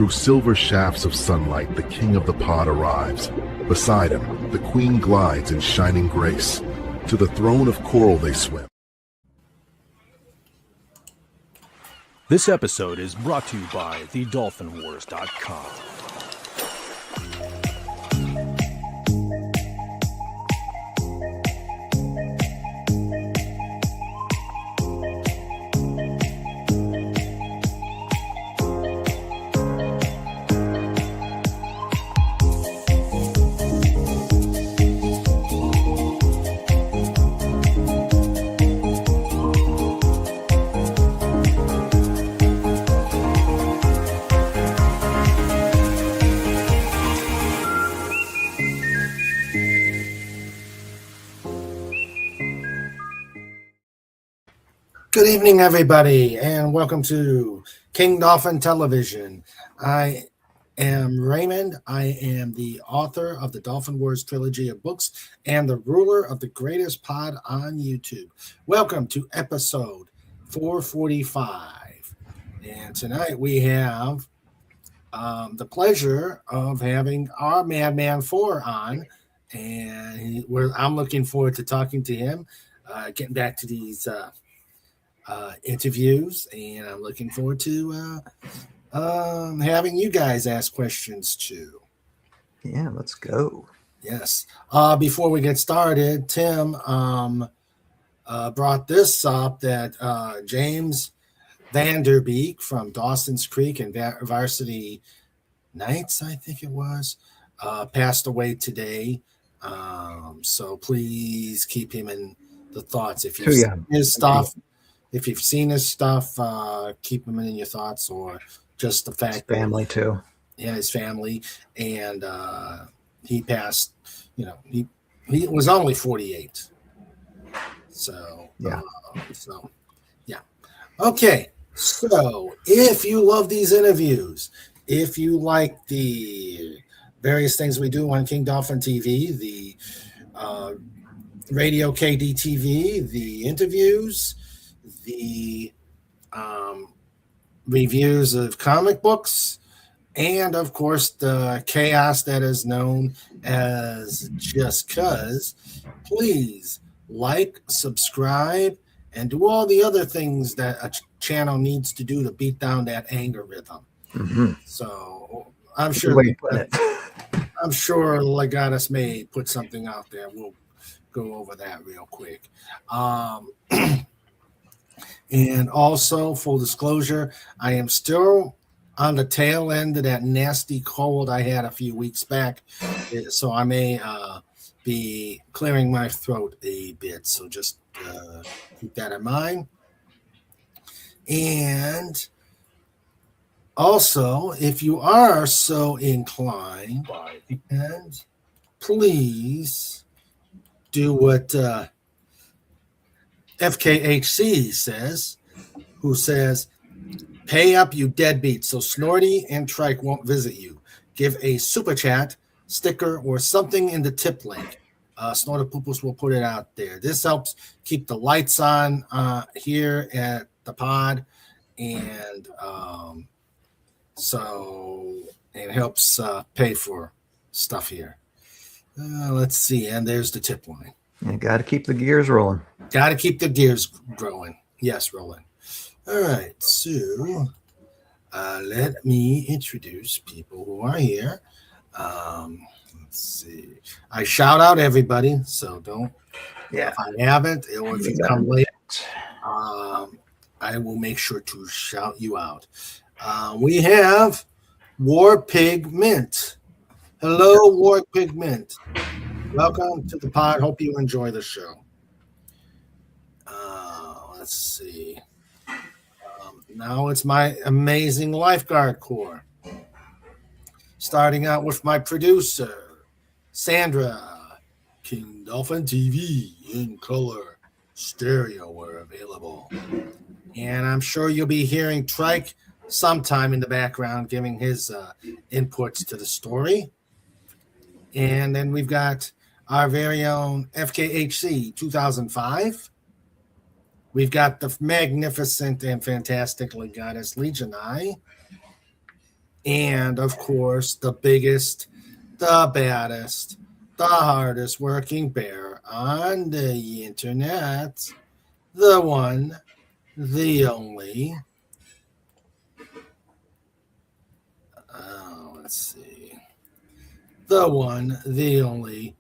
Through silver shafts of sunlight, the king of the pod arrives. Beside him, the queen glides in shining grace. To the throne of coral they swim. This episode is brought to you by thedolphinwars.com. Good evening, everybody, and welcome to King Dolphin Television. I am Raymond. I am the author of the Dolphin Wars trilogy of books and the ruler of the greatest pod on YouTube. Welcome to episode 445. And tonight we have the pleasure of having RMADMAN4 on, and I'm looking forward to talking to him, getting back to these interviews, and I'm looking forward to having you guys ask questions too. Yeah, let's go. Yes. Before we get started, Tim brought this up that James Vanderbeek from Dawson's Creek and Varsity Knights, I think it was, passed away today. So please keep him in the thoughts. If you've seen his stuff, if you've seen his stuff, keep him in your thoughts, or just the fact his family too. Yeah, his family. And he passed, he was only 48. So, yeah. Okay. So if you love these interviews, if you like the various things we do on King Dolphin TV, the Radio KD TV, the interviews, the reviews of comic books, and of course the chaos that is known as Just Cuz, please like, subscribe, and do all the other things that a channel needs to do to beat down that anger rhythm. Mm-hmm. So I'm sure Legatus may put something out there. We'll go over that real quick. And also, full disclosure, I am still on the tail end of that nasty cold I had a few weeks back, so I may be clearing my throat a bit. So just keep that in mind. And also, if you are so inclined, and please do what FKHC says, who says, pay up, you deadbeat, so Snorty and Trike won't visit you. Give a super chat, sticker, or something in the tip link. Snortopupus will put it out there. This helps keep the lights on here at the pod, and so it helps pay for stuff here. Let's see, and there's the tip line. You got to keep the gears rolling. Got to keep the gears growing. Yes, rolling. All right, so let me introduce people who are here. Let's see. I shout out everybody, so don't. Yeah. If I haven't, or if you come late, I will make sure to shout you out. We have War Pig Mint. Hello, War Pig Mint. Welcome to the pod. Hope you enjoy the show. Let's see. Now it's my amazing lifeguard corps. Starting out with my producer, Sandra. King Dolphin TV in color, stereo where available. And I'm sure you'll be hearing Trike sometime in the background giving his inputs to the story. And then we've got our very own FKHC 2005. We've got the magnificent and fantastic Legatus Legionai. And of course, the biggest, the baddest, the hardest working bear on the internet, the one, the only. Let's see. The one, the only.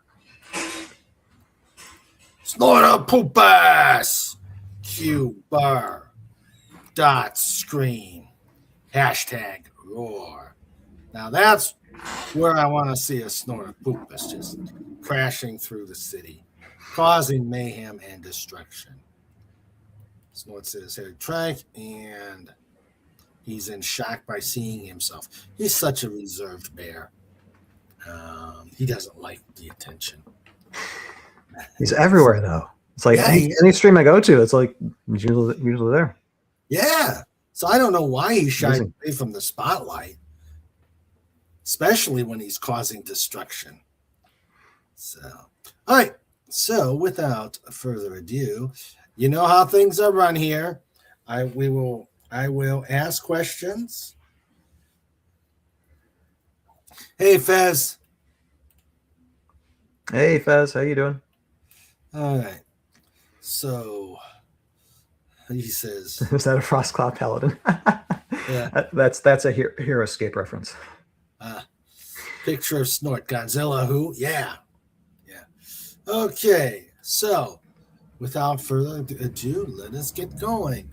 Snorter poop ass! Q bar. Dot screen. Hashtag roar. Now that's where I want to see a snorter poop ass just crashing through the city, causing mayhem and destruction. Snorts his hair trank and he's in shock by seeing himself. He's such a reserved bear. He doesn't like the attention. He's everywhere though. It's like Yeah, any stream I go to, it's like he's usually there. Yeah. So I don't know why he shies Amazing. away from the spotlight, especially when he's causing destruction. So, all right. So without further ado, you know how things are run here. I will ask questions. Hey Fez. Hey Fez, how you doing? All right. So he says, Is that a Frostclaw Paladin? Yeah. That's a Hero Escape reference. Picture of Snort Godzilla. Who? Yeah. Okay. So without further ado, let us get going.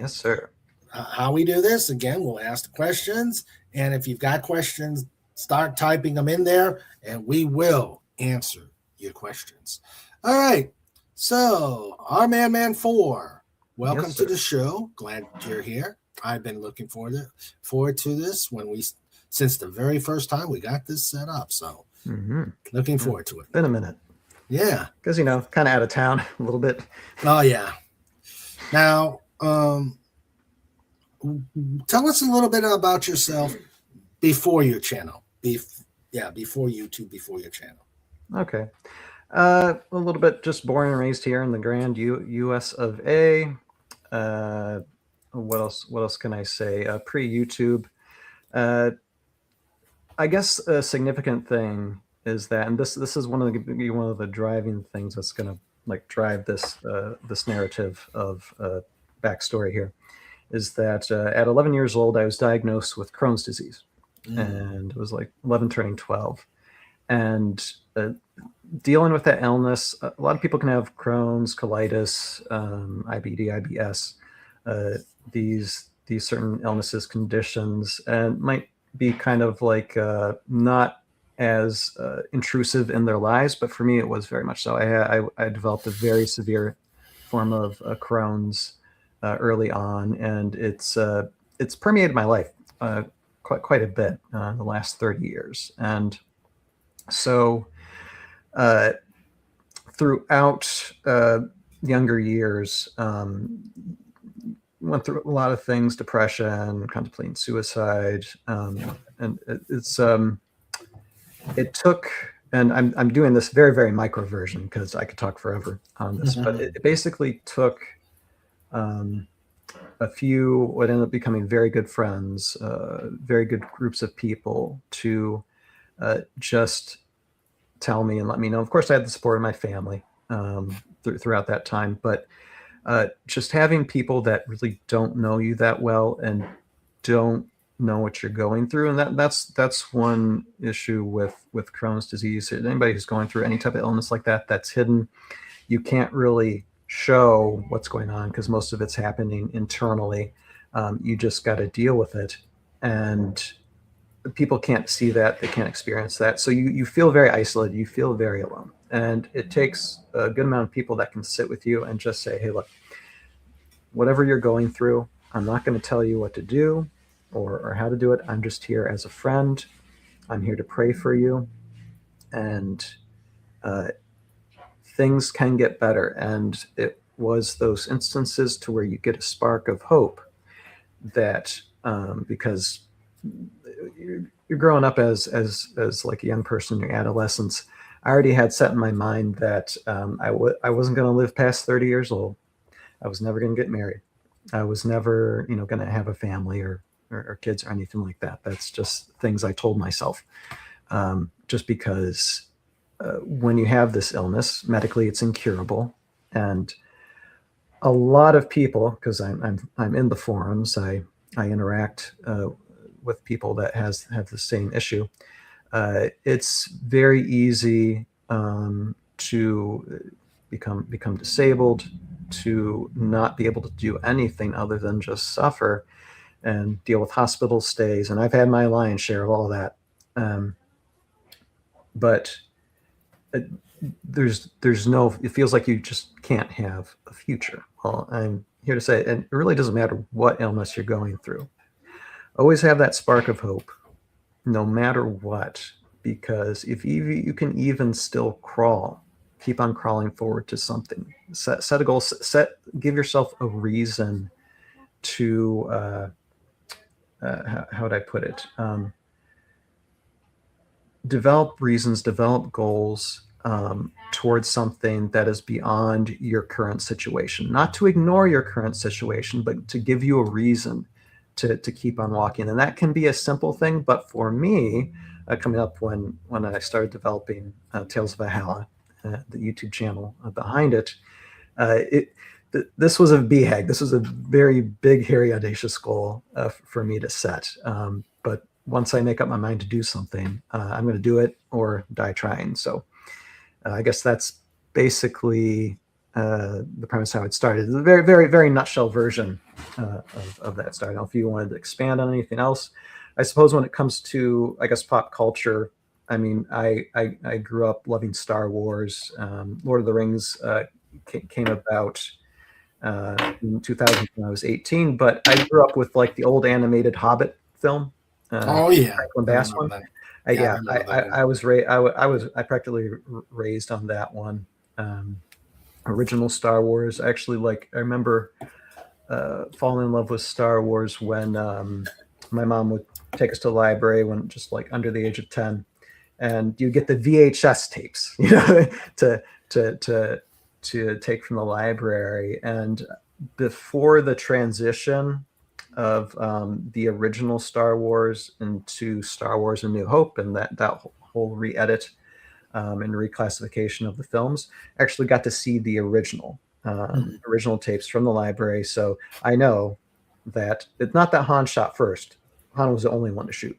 Yes, sir. How we do this, again, we'll ask the questions. And if you've got questions, start typing them in there and we will answer your questions. All right. So, RMADMAN4, welcome Yes, to sir. the show. Glad you're here. I've been looking forward to this since the very first time we got this set up. So, looking forward to it. Been a minute. Yeah. Because, kind of out of town a little bit. Oh, yeah. Now, tell us a little bit about yourself before your channel. Before YouTube, before your channel. Okay. A little bit just born and raised here in the grand US of A. What else can I say? Pre-YouTube. I guess a significant thing is that, and this is one of the driving things that's going to like drive this narrative of backstory here, is that at 11 years old I was diagnosed with Crohn's disease, and it was like 11 turning 12, and dealing with that illness. A lot of people can have Crohn's, colitis, IBD, IBS, these certain illnesses, conditions, and might be kind of like not as intrusive in their lives, but for me it was very much so. I developed a very severe form of Crohn's early on, and it's permeated my life quite a bit in the last 30 years. And so throughout younger years, went through a lot of things: depression, contemplating suicide, and it took, and I'm doing this very, very micro version because I could talk forever on this, but it basically took a few what ended up becoming very good friends, very good groups of people to just tell me and let me know. Of course, I had the support of my family throughout that time, but just having people that really don't know you that well and don't know what you're going through, and that's one issue with Crohn's disease. Anybody who's going through any type of illness like that that's hidden, you can't really show what's going on because most of it's happening internally. You just got to deal with it, and people can't see that, they can't experience that, so you feel very isolated, you feel very alone. And it takes a good amount of people that can sit with you and just say, hey, look, whatever you're going through, I'm not going to tell you what to do or how to do it. I'm just here as a friend. I'm here to pray for you. And things can get better. And it was those instances to where you get a spark of hope that because you're growing up as like a young person in your adolescence, I already had set in my mind that I wasn't going to live past 30 years old. I was never going to get married. I was never, going to have a family or or kids or anything like that. That's just things I told myself. Just because when you have this illness, medically it's incurable, and a lot of people, because I'm in the forums, I interact with people that have the same issue. It's very easy to become disabled, to not be able to do anything other than just suffer and deal with hospital stays. And I've had my lion's share of all that. But there's no, it feels like you just can't have a future. Well, I'm here to say, and it really doesn't matter what illness you're going through. Always have that spark of hope, no matter what, because if you can even still crawl, keep on crawling forward to something. Set a goal. Give yourself a reason to. How would I put it? Develop reasons, develop goals towards something that is beyond your current situation. Not to ignore your current situation, but to give you a reason to keep on walking. And that can be a simple thing, but for me, coming up when I started developing Tales of Valhalla, the YouTube channel behind it, this was a BHAG. This was a very big, hairy, audacious goal for me to set. But once I make up my mind to do something, I'm going to do it or die trying. So I guess that's basically the premise how it started. It's a very, very, very nutshell version of that start. I don't know if you wanted to expand on anything else. I suppose when it comes to, I guess, pop culture, I mean, I grew up loving Star Wars. Lord of the Rings came about in 2000 when I was 18, but I grew up with like the old animated Hobbit film. Oh yeah, Franklin Bass one. I was practically raised on that one. Original Star Wars. Actually, like I remember falling in love with Star Wars when my mom would take us to the library when just like under the age of 10, and you get the VHS tapes, you know, to take from the library. And before the transition of the original Star Wars into Star Wars: A New Hope, and that whole re-edit and reclassification of the films, actually got to see the original tapes from the library. So I know that it's not that Han shot first. Han was the only one to shoot.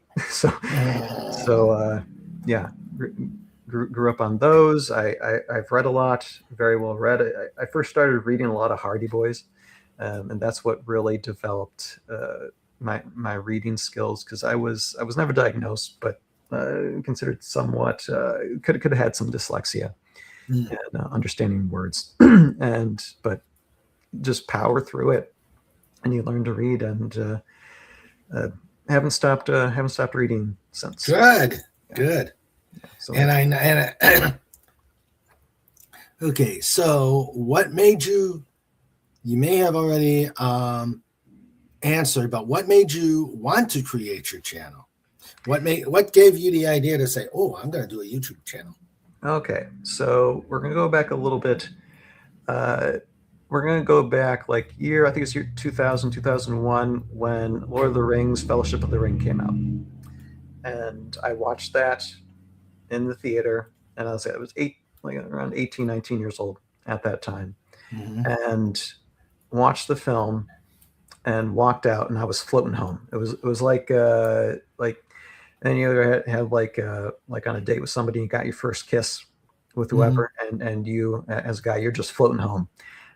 Yeah, grew up on those. I've read a lot, very well read. I first started reading a lot of Hardy Boys. And that's what really developed my reading skills, because I was never diagnosed, but considered somewhat could have had some dyslexia and understanding words, but just power through it, and you learn to read, and haven't stopped reading since. Good. Yeah. So, Okay, so what made you? You may have already answered, but what made you want to create your channel? What gave you the idea to say, "Oh, I'm going to do a YouTube channel"? Okay, so we're going to go back a little bit. We're going to go back like I think it's year 2000, 2001, when Lord of the Rings, Fellowship of the Ring came out. And I watched that in the theater, and I was around 18, 19 years old at that time. Mm-hmm. And watched the film and walked out, and I was floating home. It was like and you ever had like on a date with somebody, you got your first kiss with whoever, and you as a guy, you're just floating home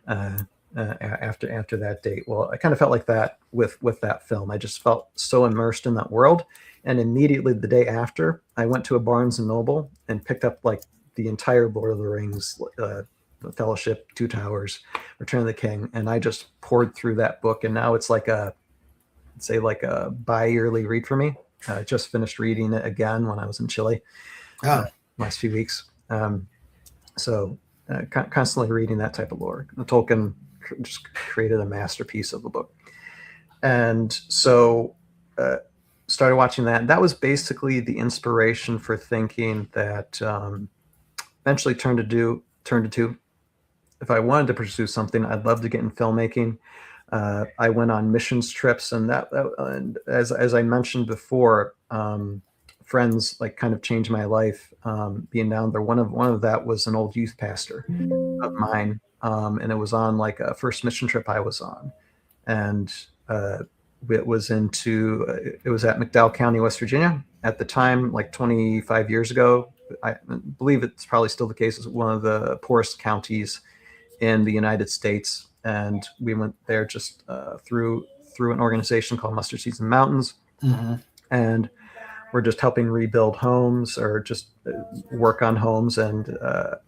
after that date. Well, I kind of felt like that with that film. I just felt so immersed in that world, and immediately the day after, I went to a Barnes and Noble and picked up like the entire Lord of the Rings, The Fellowship, Two Towers, Return of the King, and I just poured through that book. And now it's like a bi-yearly read for me. I just finished reading it again when I was in Chile last few weeks. Constantly reading that type of lore. Tolkien just created a masterpiece of a book. And so started watching that. And that was basically the inspiration for thinking that eventually turned to if I wanted to pursue something, I'd love to get in filmmaking. I went on missions trips, and and as I mentioned before, friends like kind of changed my life. Being down there, one of that was an old youth pastor of mine, and it was on like a first mission trip I was on, and it was at McDowell County, West Virginia at the time, like 25 years ago. I believe it's probably still the case. It's one of the poorest counties in the United States, and we went there just through an organization called Mustard Seeds and Mountains, and we're just helping rebuild homes or just work on homes. And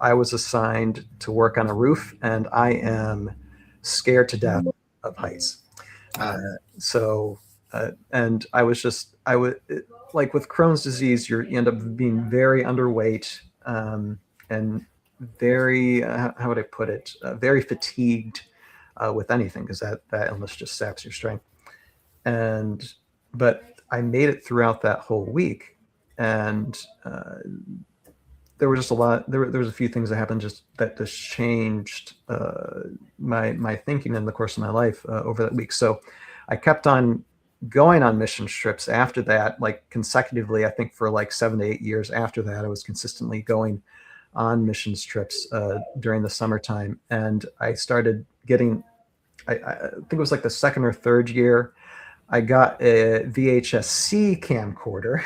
I was assigned to work on a roof, and I am scared to death of heights. And I was like with Crohn's disease, you end up being very underweight, and very, how would I put it? Very fatigued with anything, because that illness just saps your strength. But I made it throughout that whole week, and there was just a lot. There was a few things that happened that just changed my thinking in the course of my life over that week. So I kept on going on mission trips after that, like consecutively. I think for like 7 to 8 years after that, I was consistently going on missions trips during the summertime. And I started getting, I think it was like the second or third year, I got a VHS-C camcorder.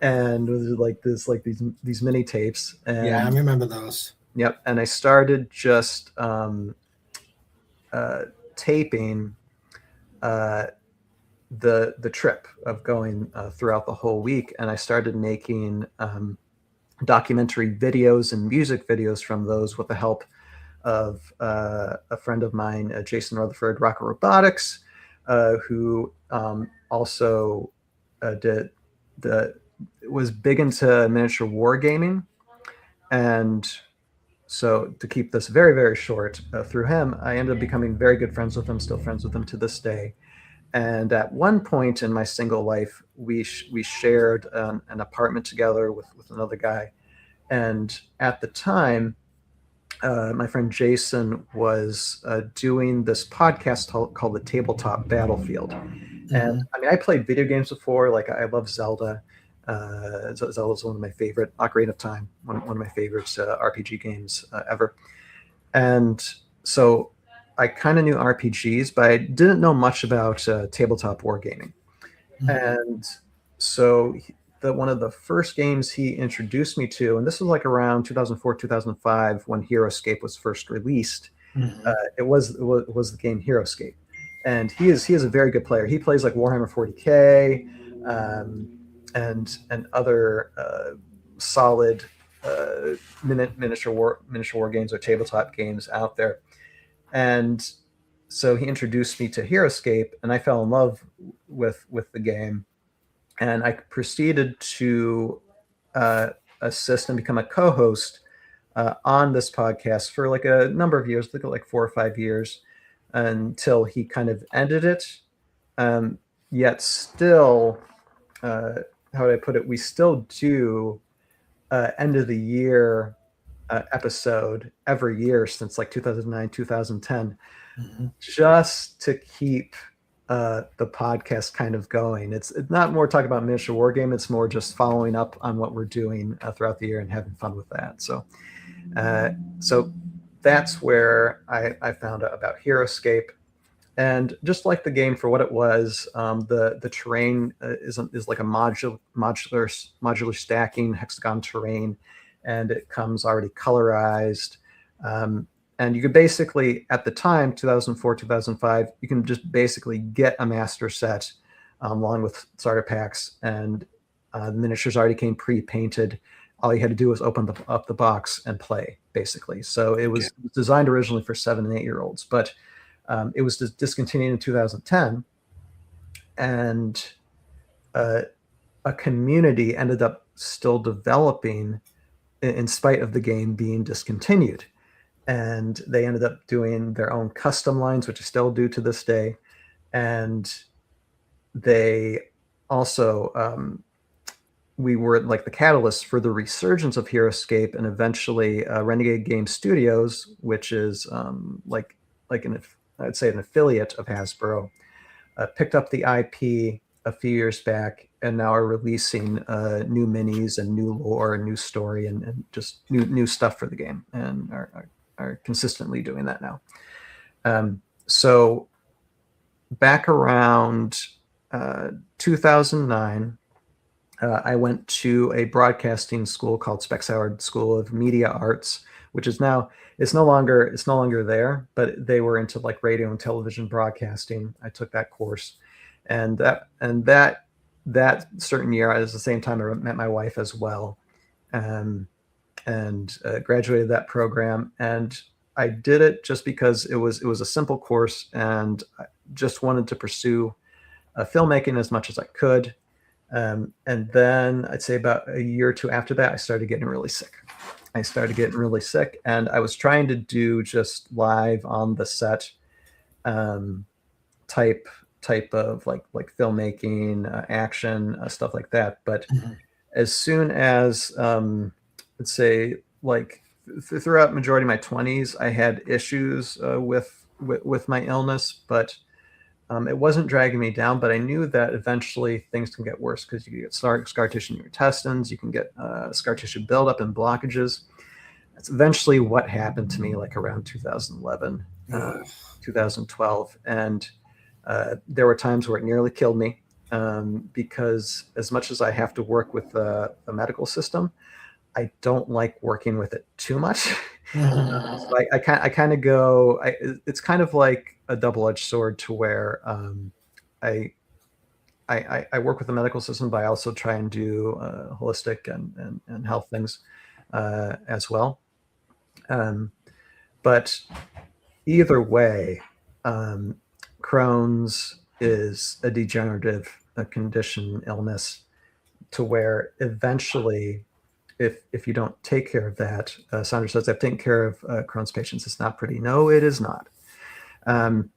And it was like these mini tapes. And, yeah, I remember those. Yep. And I started just taping the trip of going throughout the whole week. And I started making documentary videos and music videos from those with the help of a friend of mine, Jason Rutherford, Rocket Robotics, who also was big into miniature wargaming. And so to keep this very, very short, through him, I ended up becoming very good friends with him, still friends with him to this day. And at one point in my single life, we shared an apartment together with another guy. And at the time, my friend Jason was doing this podcast called The Tabletop Battlefield. And I mean, I played video games before. Like, I love Zelda. Zelda's one of my favorite, Ocarina of Time, one of my favorite RPG games ever. And so I kind of knew RPGs, but I didn't know much about tabletop wargaming. And so one of the first games he introduced me to, and this was like around 2004, 2005, when HeroScape was first released. It was the game HeroScape. And he is a very good player. He plays like Warhammer 40K, and other solid miniature war games or tabletop games out there. And so he introduced me to HeroScape, and I fell in love with the game. And I proceeded to assist and become a co-host on this podcast for like a number of years, I think like 4 or 5 years, until he kind of ended it. Yet still, how would I put it? We still do end of the year episode every year since like 2009, 2010, just to keep the podcast kind of going. It's not more talking about miniature war game. It's more just following up on what we're doing throughout the year and having fun with that. So that's where I found out about HeroScape. And just like the game for what it was, the terrain is like a modular stacking hexagon terrain, and it comes already colorized. And you could basically, at the time, 2004, 2005, you can just basically get a master set along with starter packs, and the miniatures already came pre-painted. All you had to do was open up the box and play, basically. So it was designed originally for 7 and 8 year olds, but it was discontinued in 2010, and a community ended up still developing in spite of the game being discontinued. And they ended up doing their own custom lines, which I still do to this day. And they also, we were like the catalyst for the resurgence of HeroScape, and eventually Renegade Game Studios, which is like an I'd say an affiliate of Hasbro, picked up the IP a few years back and now are releasing new minis and new lore and new story and just new stuff for the game, and are consistently doing that now. So back around 2009, I went to a broadcasting school called Specs Howard School of Media Arts, which is now, it's no longer there, but they were into like radio and television broadcasting. I took that course, and that certain year, at the same time, I met my wife as well, and graduated that program. And I did it just because it was a simple course, and I just wanted to pursue filmmaking as much as I could. And then I'd say about a year or two after that, I started getting really sick. And I was trying to do just live on the set type of like filmmaking, action, stuff like that. But as soon as let's say like throughout majority of my 20s, I had issues with my illness, but it wasn't dragging me down. But I knew that eventually things can get worse, because you get scar tissue in your intestines, you can get scar tissue buildup and blockages. That's eventually what happened to me, like around 2011, 2012. And there were times where it nearly killed me, because as much as I have to work with the medical system, I don't like working with it too much. So I kind of go, it's kind of like a double-edged sword, to where I work with the medical system, but I also try and do holistic and health things as well. But either way, Crohn's is a degenerative condition, illness, to where eventually, if you don't take care of that, Sandra says, I've taken care of Crohn's patients. It's not pretty. No, it is not. And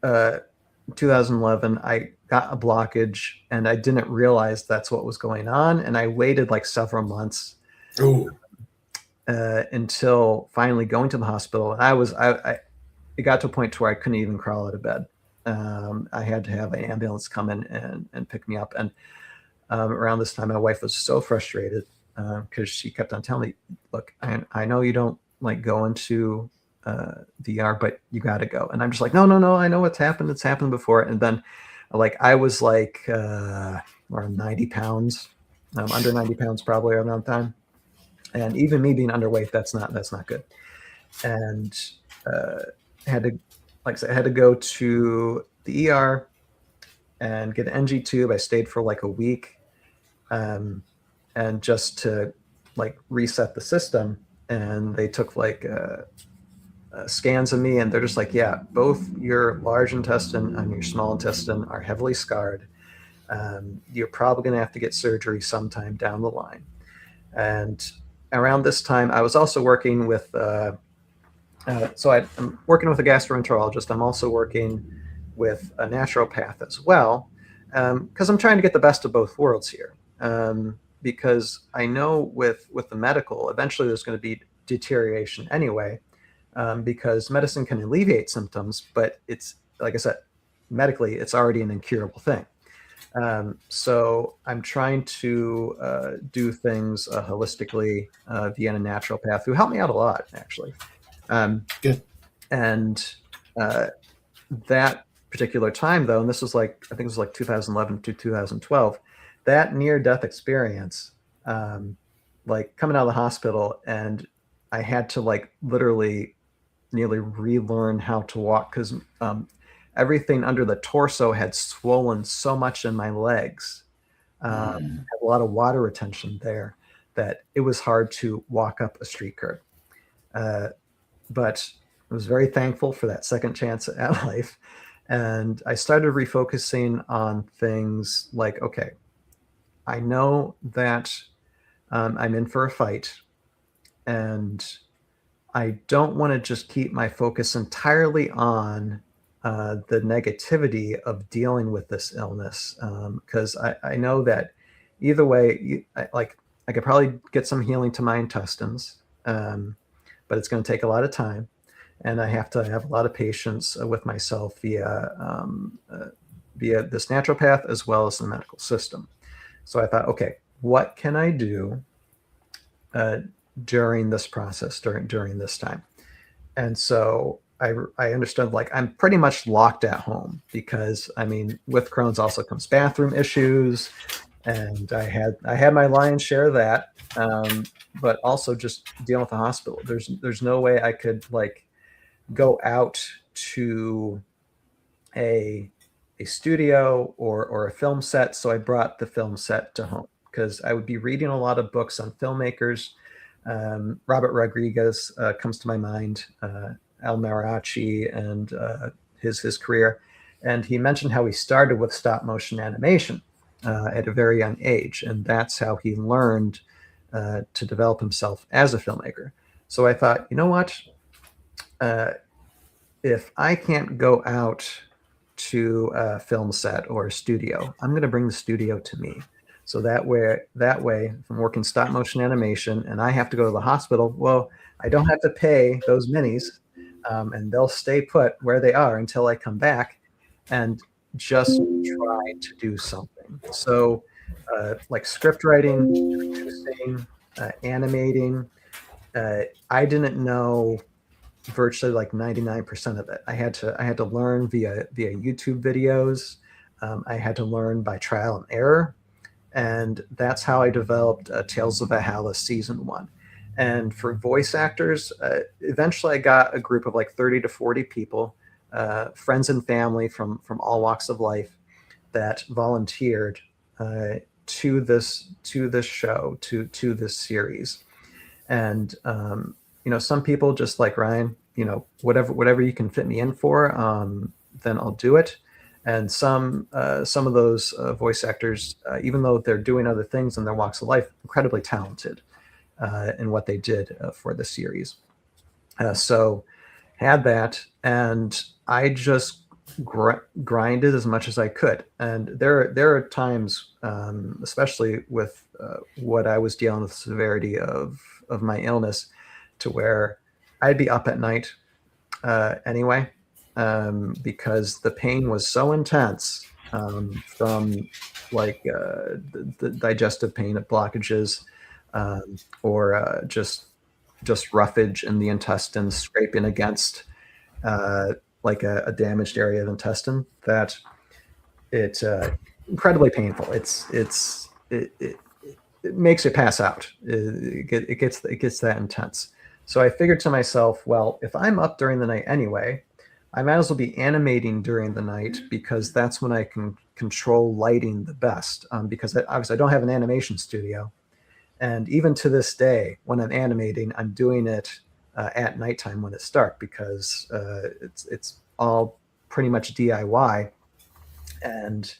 2011, I got a blockage, and I didn't realize that's what was going on. And I waited like several months until finally going to the hospital. And it got to a point where I couldn't even crawl out of bed. I had to have an ambulance come in and pick me up. And around this time, my wife was so frustrated because she kept on telling me, look, I know you don't like go into the ER, but you got to go. And I'm just like, no, I know what's happened. It's happened before. And then like, I was like around 90 pounds, under 90 pounds probably around that time. And even me being underweight, that's not good. And had to, like I said, I had to go to the ER and get an NG tube. I stayed for like a week, and just to like reset the system. And they took like scans of me, and they're just like, yeah, both your large intestine and your small intestine are heavily scarred. You're probably going to have to get surgery sometime down the line. And around this time, I was also working with, so I'm working with a gastroenterologist. I'm also working with a naturopath as well, because I'm trying to get the best of both worlds here. Because I know with the medical, eventually there's going to be deterioration anyway, because medicine can alleviate symptoms, but it's, like I said, medically, it's already an incurable thing. So I'm trying to do things holistically via a naturopath who helped me out a lot, actually. Good. And that particular time, though, and this was like, I think it was like 2011 to 2012, that near-death experience, like coming out of the hospital, and I had to like literally nearly relearn how to walk, because everything under the torso had swollen so much in my legs, had a lot of water retention there, that it was hard to walk up a street curb. But I was very thankful for that second chance at life. And I started refocusing on things like, okay, I know that I'm in for a fight, and I don't want to just keep my focus entirely on the negativity of dealing with this illness, because I know that either way, I could probably get some healing to my intestines, but it's going to take a lot of time. and I have to have a lot of patience with myself via this naturopath as well as the medical system. So I thought, okay, what can I do during this process, during this time? And so I understood, like, I'm pretty much locked at home because, I mean, with Crohn's also comes bathroom issues, and I had my lion's share of that, but also just dealing with the hospital. There's no way I could like go out to a studio or a film set. So I brought the film set to home because I would be reading a lot of books on filmmakers. Robert Rodriguez comes to my mind, Al Mariachi, and his career. And he mentioned how he started with stop motion animation at a very young age. And that's how he learned to develop himself as a filmmaker. So I thought, you know what? If I can't go out to a film set or a studio, I'm going to bring the studio to me. So that way, if I'm working stop motion animation and I have to go to the hospital, well, I don't have to pay those minis, and they'll stay put where they are until I come back and just try to do something. So like script writing, producing, animating, I didn't know virtually like 99% of it. I had to learn via YouTube videos. I had to learn by trial and error. And that's how I developed Tales of Valhalla Season 1. And for voice actors, eventually I got a group of like 30 to 40 people, friends and family from all walks of life, that volunteered to this show, to this series. And some people just like, Ryan, whatever you can fit me in for, then I'll do it. And some of those voice actors, even though they're doing other things in their walks of life, incredibly talented in what they did for the series. So had that, and I just grinded as much as I could. And there are times, especially with what I was dealing with, the severity of my illness, to where I'd be up at night anyway, because the pain was so intense from like the digestive pain of blockages, or just roughage in the intestine, scraping against like a damaged area of intestine, that it's incredibly painful. It makes you pass out. It gets that intense. So I figured to myself, well, if I'm up during the night anyway, I might as well be animating during the night, because that's when I can control lighting the best. Because obviously I don't have an animation studio. And even to this day, when I'm animating, I'm doing it at nighttime when it's dark, because it's all pretty much DIY. And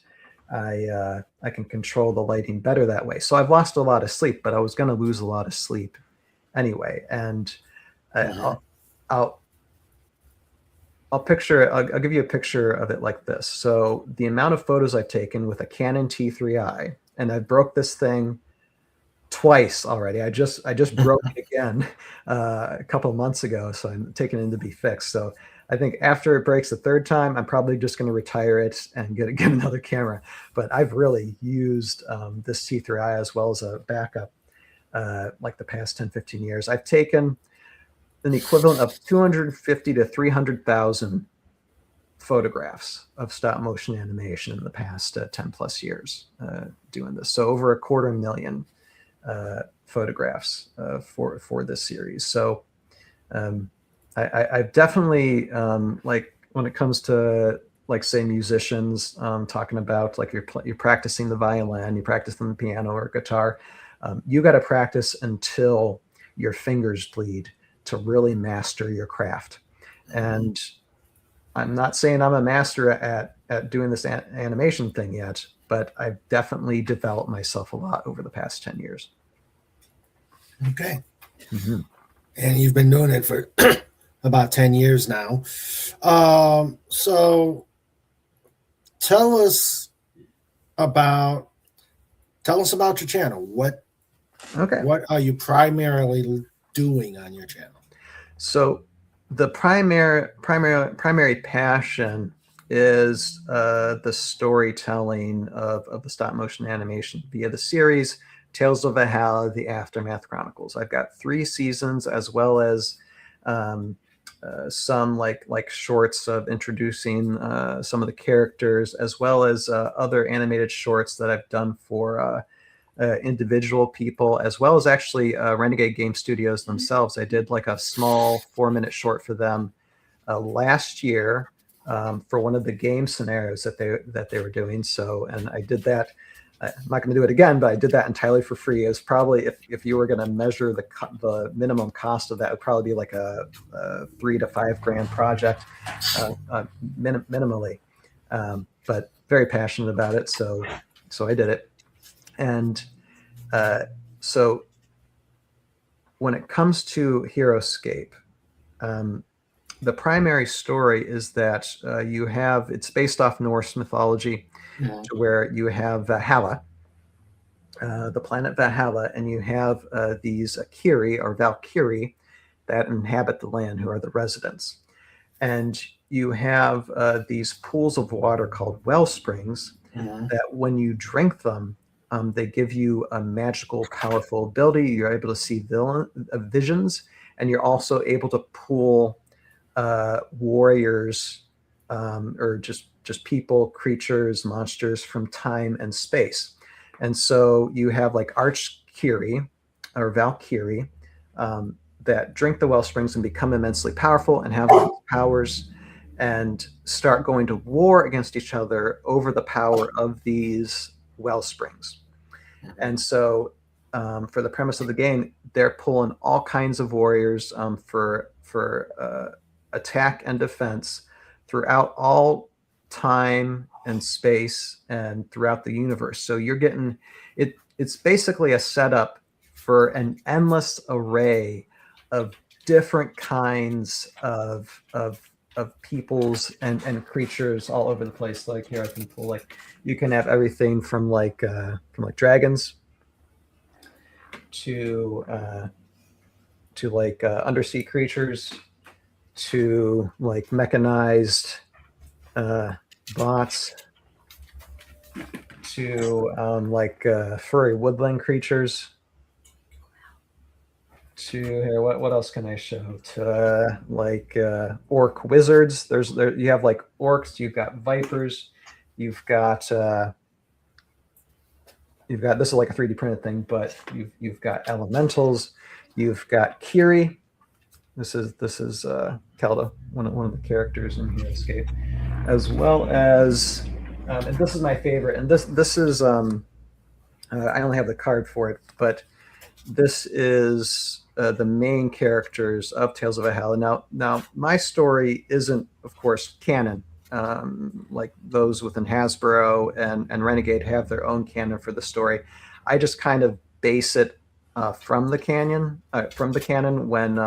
I can control the lighting better that way. So I've lost a lot of sleep, but I was going to lose a lot of sleep anyway. And I'll give you a picture of it like this. So the amount of photos I've taken with a Canon T3i, and I broke this thing twice already. I just broke it again a couple of months ago, so I'm taking it to be fixed. So I think after it breaks the third time, I'm probably just going to retire it and get another camera. But I've really used this T3i as well as a backup like the past 10, 15 years. I've taken an equivalent of 250 to 300,000 photographs of stop motion animation in the past 10 plus years doing this. So over 250,000 photographs for this series. So I've definitely like, when it comes to, like, say, musicians, talking about, like, you're practicing the violin, you're practicing the piano or guitar, you got to practice until your fingers bleed to really master your craft. And I'm not saying I'm a master at doing this animation thing yet, but I've definitely developed myself a lot over the past 10 years. Okay. Mm-hmm. And you've been doing it for about 10 years now. So tell us about your channel. What are you primarily doing on your channel? So the primary passion is the storytelling of the stop motion animation via the series Tales of Valhalla: The Aftermath Chronicles. I've got 3 seasons, as well as some like shorts of introducing some of the characters, as well as other animated shorts that I've done for individual people, as well as actually Renegade Game Studios themselves. I did like a small 4-minute short for them last year for one of the game scenarios that they were doing. So, and I did that. I'm not going to do it again, but I did that entirely for free. It's probably, if you were going to measure the minimum cost of that, it would probably be like a $3 to $5 grand project, minimally. But very passionate about it, so I did it. And so when it comes to HeroScape, the primary story is that it's based off Norse mythology, to where you have Valhalla, the planet Valhalla, and you have these Akiri or Valkyrie that inhabit the land, who are the residents. And you have these pools of water called well springs that when you drink them, they give you a magical, powerful ability. You're able to see visions, and you're also able to pull warriors or just people, creatures, monsters from time and space. And so you have like Archkiri or Valkyrie that drink the well springs and become immensely powerful and have powers and start going to war against each other over the power of these well springs. And so for the premise of the game, they're pulling all kinds of warriors for attack and defense throughout all time and space and throughout the universe. So you're getting it. It's basically a setup for an endless array of different kinds of peoples and creatures all over the place. Like here, I can pull, like, you can have everything from like dragons to like undersea creatures, to like mechanized bots, to like furry woodland creatures, to here, what else can I show? To like orc wizards. You have like orcs, you've got vipers, you've got this is like a 3D printed thing, but you've got elementals, you've got Kiri. This is Kelda, one of the characters in HeroScape, as well as and this is my favorite, and this is I only have the card for it, but this is the main characters of Tales of Valhalla. Now my story isn't, of course, canon. Like those within Hasbro and Renegade have their own canon for the story. I just kind of base it from the canon when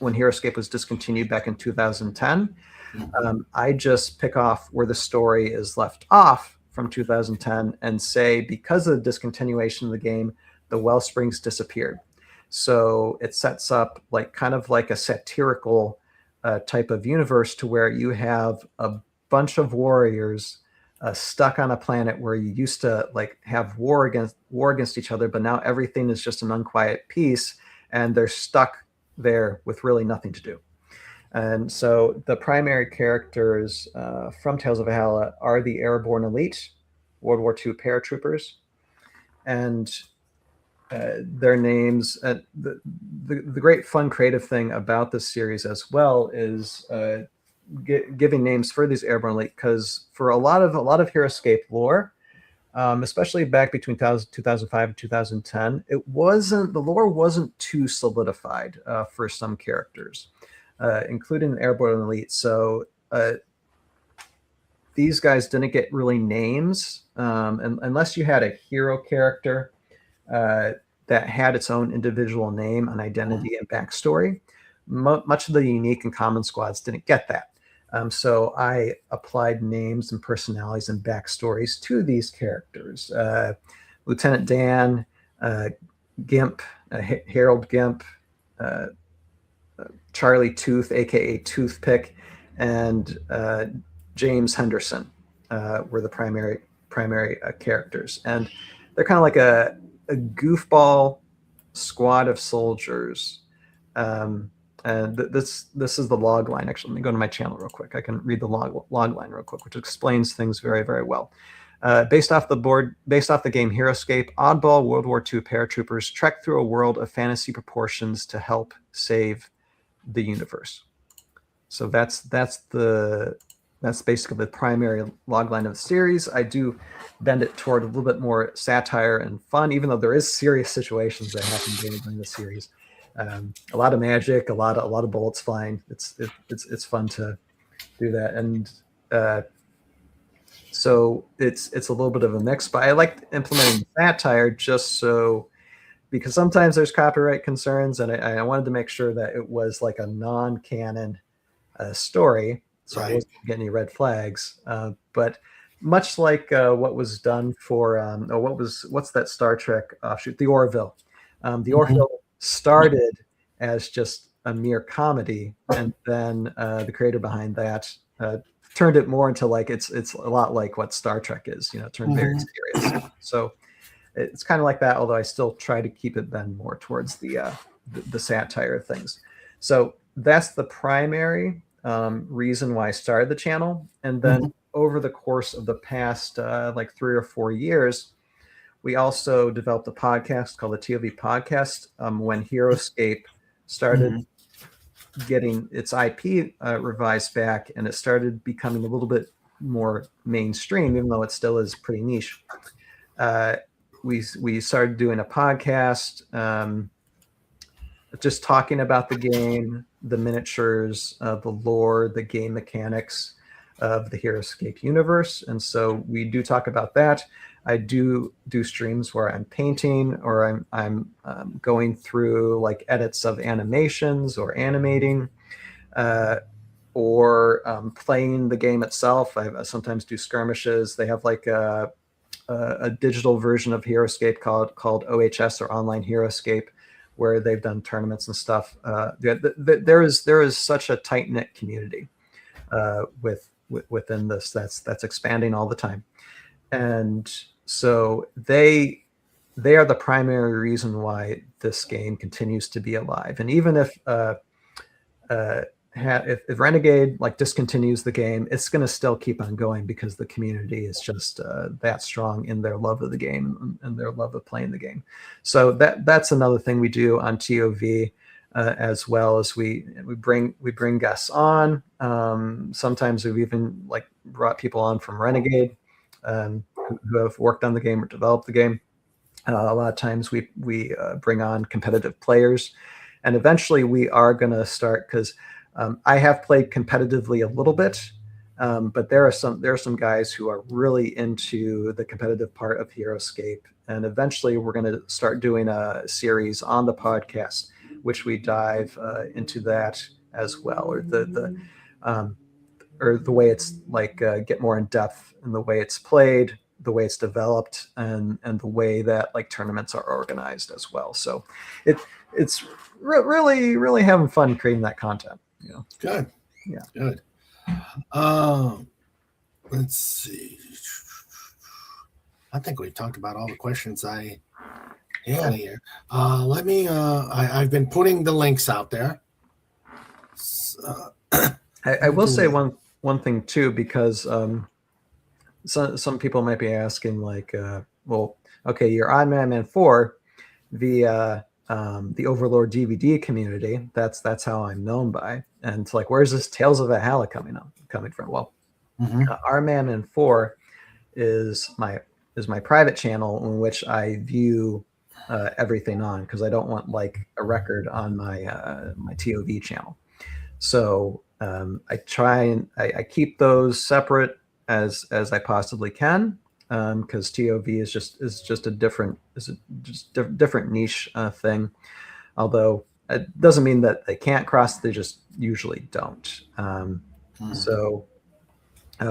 HeroScape was discontinued back in 2010. I just pick off where the story is left off from 2010 and say, because of the discontinuation of the game, the well springs disappeared. So it sets up like kind of like a satirical type of universe, to where you have a bunch of warriors stuck on a planet where you used to like have war against each other, but now everything is just an unquiet peace, and they're stuck there with really nothing to do. And so the primary characters from Tales of Valhalla are the Airborne Elite, World War II paratroopers, and their names. The great fun creative thing about this series as well is giving names for these Airborne Elite, because for a lot of HeroScape lore, especially back between 2005 and 2010, the lore wasn't too solidified for some characters, including the Airborne Elite. So these guys didn't get really names unless you had a hero character that had its own individual name and identity and backstory. Much of the unique and common squads didn't get that. So I applied names and personalities and backstories to these characters. Lieutenant Dan, Gimp, Harold Gimp, Charlie Tooth, aka Toothpick, and James Henderson were the primary characters, and they're kind of like a goofball squad of soldiers. And this is the log line. Actually, let me go to my channel real quick. I can read the log line real quick, which explains things very, very well. Based off the game HeroScape, oddball World War II paratroopers trek through a world of fantasy proportions to help save the universe. So that's basically the primary logline of the series. I do bend it toward a little bit more satire and fun, even though there is serious situations that happen during the series. A lot of magic, a lot of bullets flying. It's fun to do that, and so it's a little bit of a mix. But I like implementing satire just so, because sometimes there's copyright concerns, and I wanted to make sure that it was like a non-canon story, so I wasn't getting any red flags. But much like what was done for what's that Star Trek offshoot, the Orville. The Orville started as just a mere comedy, and then the creator behind that turned it more into like it's a lot like what Star Trek is, turned very serious. So it's kind of like that, although I still try to keep it then more towards the satire of things. So that's the primary reason why I started the channel. And then over the course of the past like 3 or 4 years, we also developed a podcast called the TOV Podcast when HeroScape started getting its IP revised back, and it started becoming a little bit more mainstream, even though it still is pretty niche. We started doing a podcast just talking about the game, the miniatures, the lore, the game mechanics of the HeroScape universe. And so we do talk about that. I do streams where I'm painting, or I'm going through like edits of animations or animating, or playing the game itself. I sometimes do skirmishes. They have like a digital version of HeroScape called OHS, or Online HeroScape, where they've done tournaments and stuff. There is such a tight knit community within this that's expanding all the time, and so they are the primary reason why this game continues to be alive. And even if Renegade like discontinues the game, it's going to still keep on going, because the community is just that strong in their love of the game and their love of playing the game. So that's another thing we do on TOV, as well as we bring guests on. Sometimes we've even like brought people on from Renegade who have worked on the game or developed the game. A lot of times we bring on competitive players, and eventually we are going to start, because I have played competitively a little bit, but there are some guys who are really into the competitive part of HeroScape, and eventually we're going to start doing a series on the podcast, which we dive into that as well, or the way it's like get more in depth in the way it's played, the way it's developed, and the way that like tournaments are organized as well. So it's really having fun creating that content. Good. Yeah. Good. Let's see. I think we talked about all the questions I had here. Let me. I've been putting the links out there. I will say one thing too, because some people might be asking like, well, okay, you're RMADMAN4 via the Overlord DVD community. That's how I'm known by. And it's like, where's this Tales of Valhalla coming from? Well, RMADMAN4 is my private channel in which I view everything on, because I don't want like a record on my my TOV channel. So I try and I keep those separate as I possibly can, because TOV is just a different niche thing. Although it doesn't mean that they can't cross; they just usually don't. So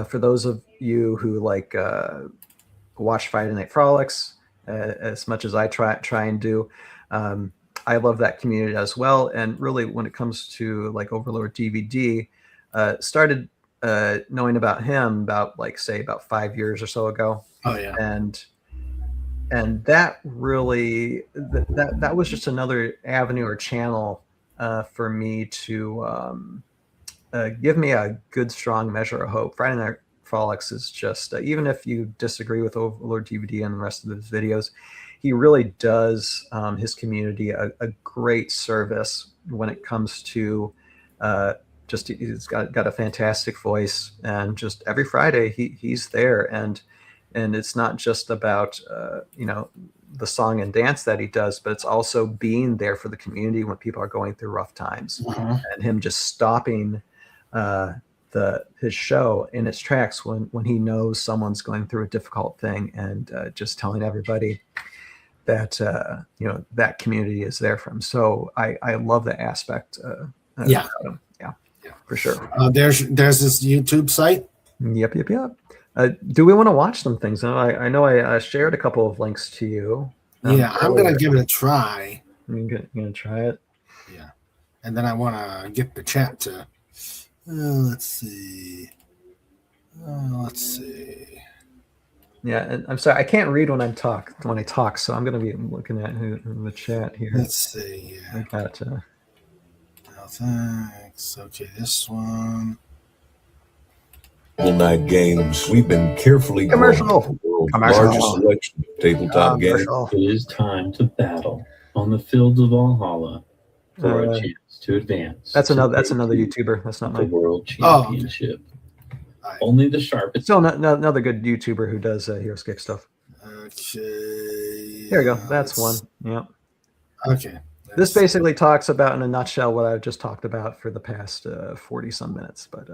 for those of you who like watch Friday Night Frolics as much as I try and do, I love that community as well. And really, when it comes to like Overlord DVD, started knowing about him about like say about 5 years or so ago. Oh yeah. And that really that was just another avenue or channel for me to give me a good strong measure of hope. Friday Night Frolics is just even if you disagree with Overlord DVD and the rest of his videos, he really does his community a great service when it comes to just he's got a fantastic voice, and just every Friday he's there, and it's not just about the song and dance that he does, but it's also being there for the community when people are going through rough times, and him just stopping his show in its tracks when he knows someone's going through a difficult thing, and just telling everybody that that community is there for him. So I love that aspect. Yeah, for sure. There's this YouTube site. Yep. Do we want to watch some things? I know I shared a couple of links to you. Yeah, I'm gonna give it a try. You're gonna try it. Yeah, and then I want to get the chat to. Let's see. Yeah, and I'm sorry, I can't read when I talk, so I'm gonna be looking at in the chat here. Let's see. Yeah. I got. Oh, thanks. Okay, this one. Night games. We've been carefully Commercial. growing the world's largest selection of tabletop games. It is time to battle on the fields of Valhalla for a chance to advance. That's another YouTuber. That's not the mine. World Championship. Only the sharpest. Still another good YouTuber who does Hero Skick stuff. Okay. There you go. That's one. Yeah. Okay. This basically talks about, in a nutshell, what I've just talked about for the past 40 some minutes. But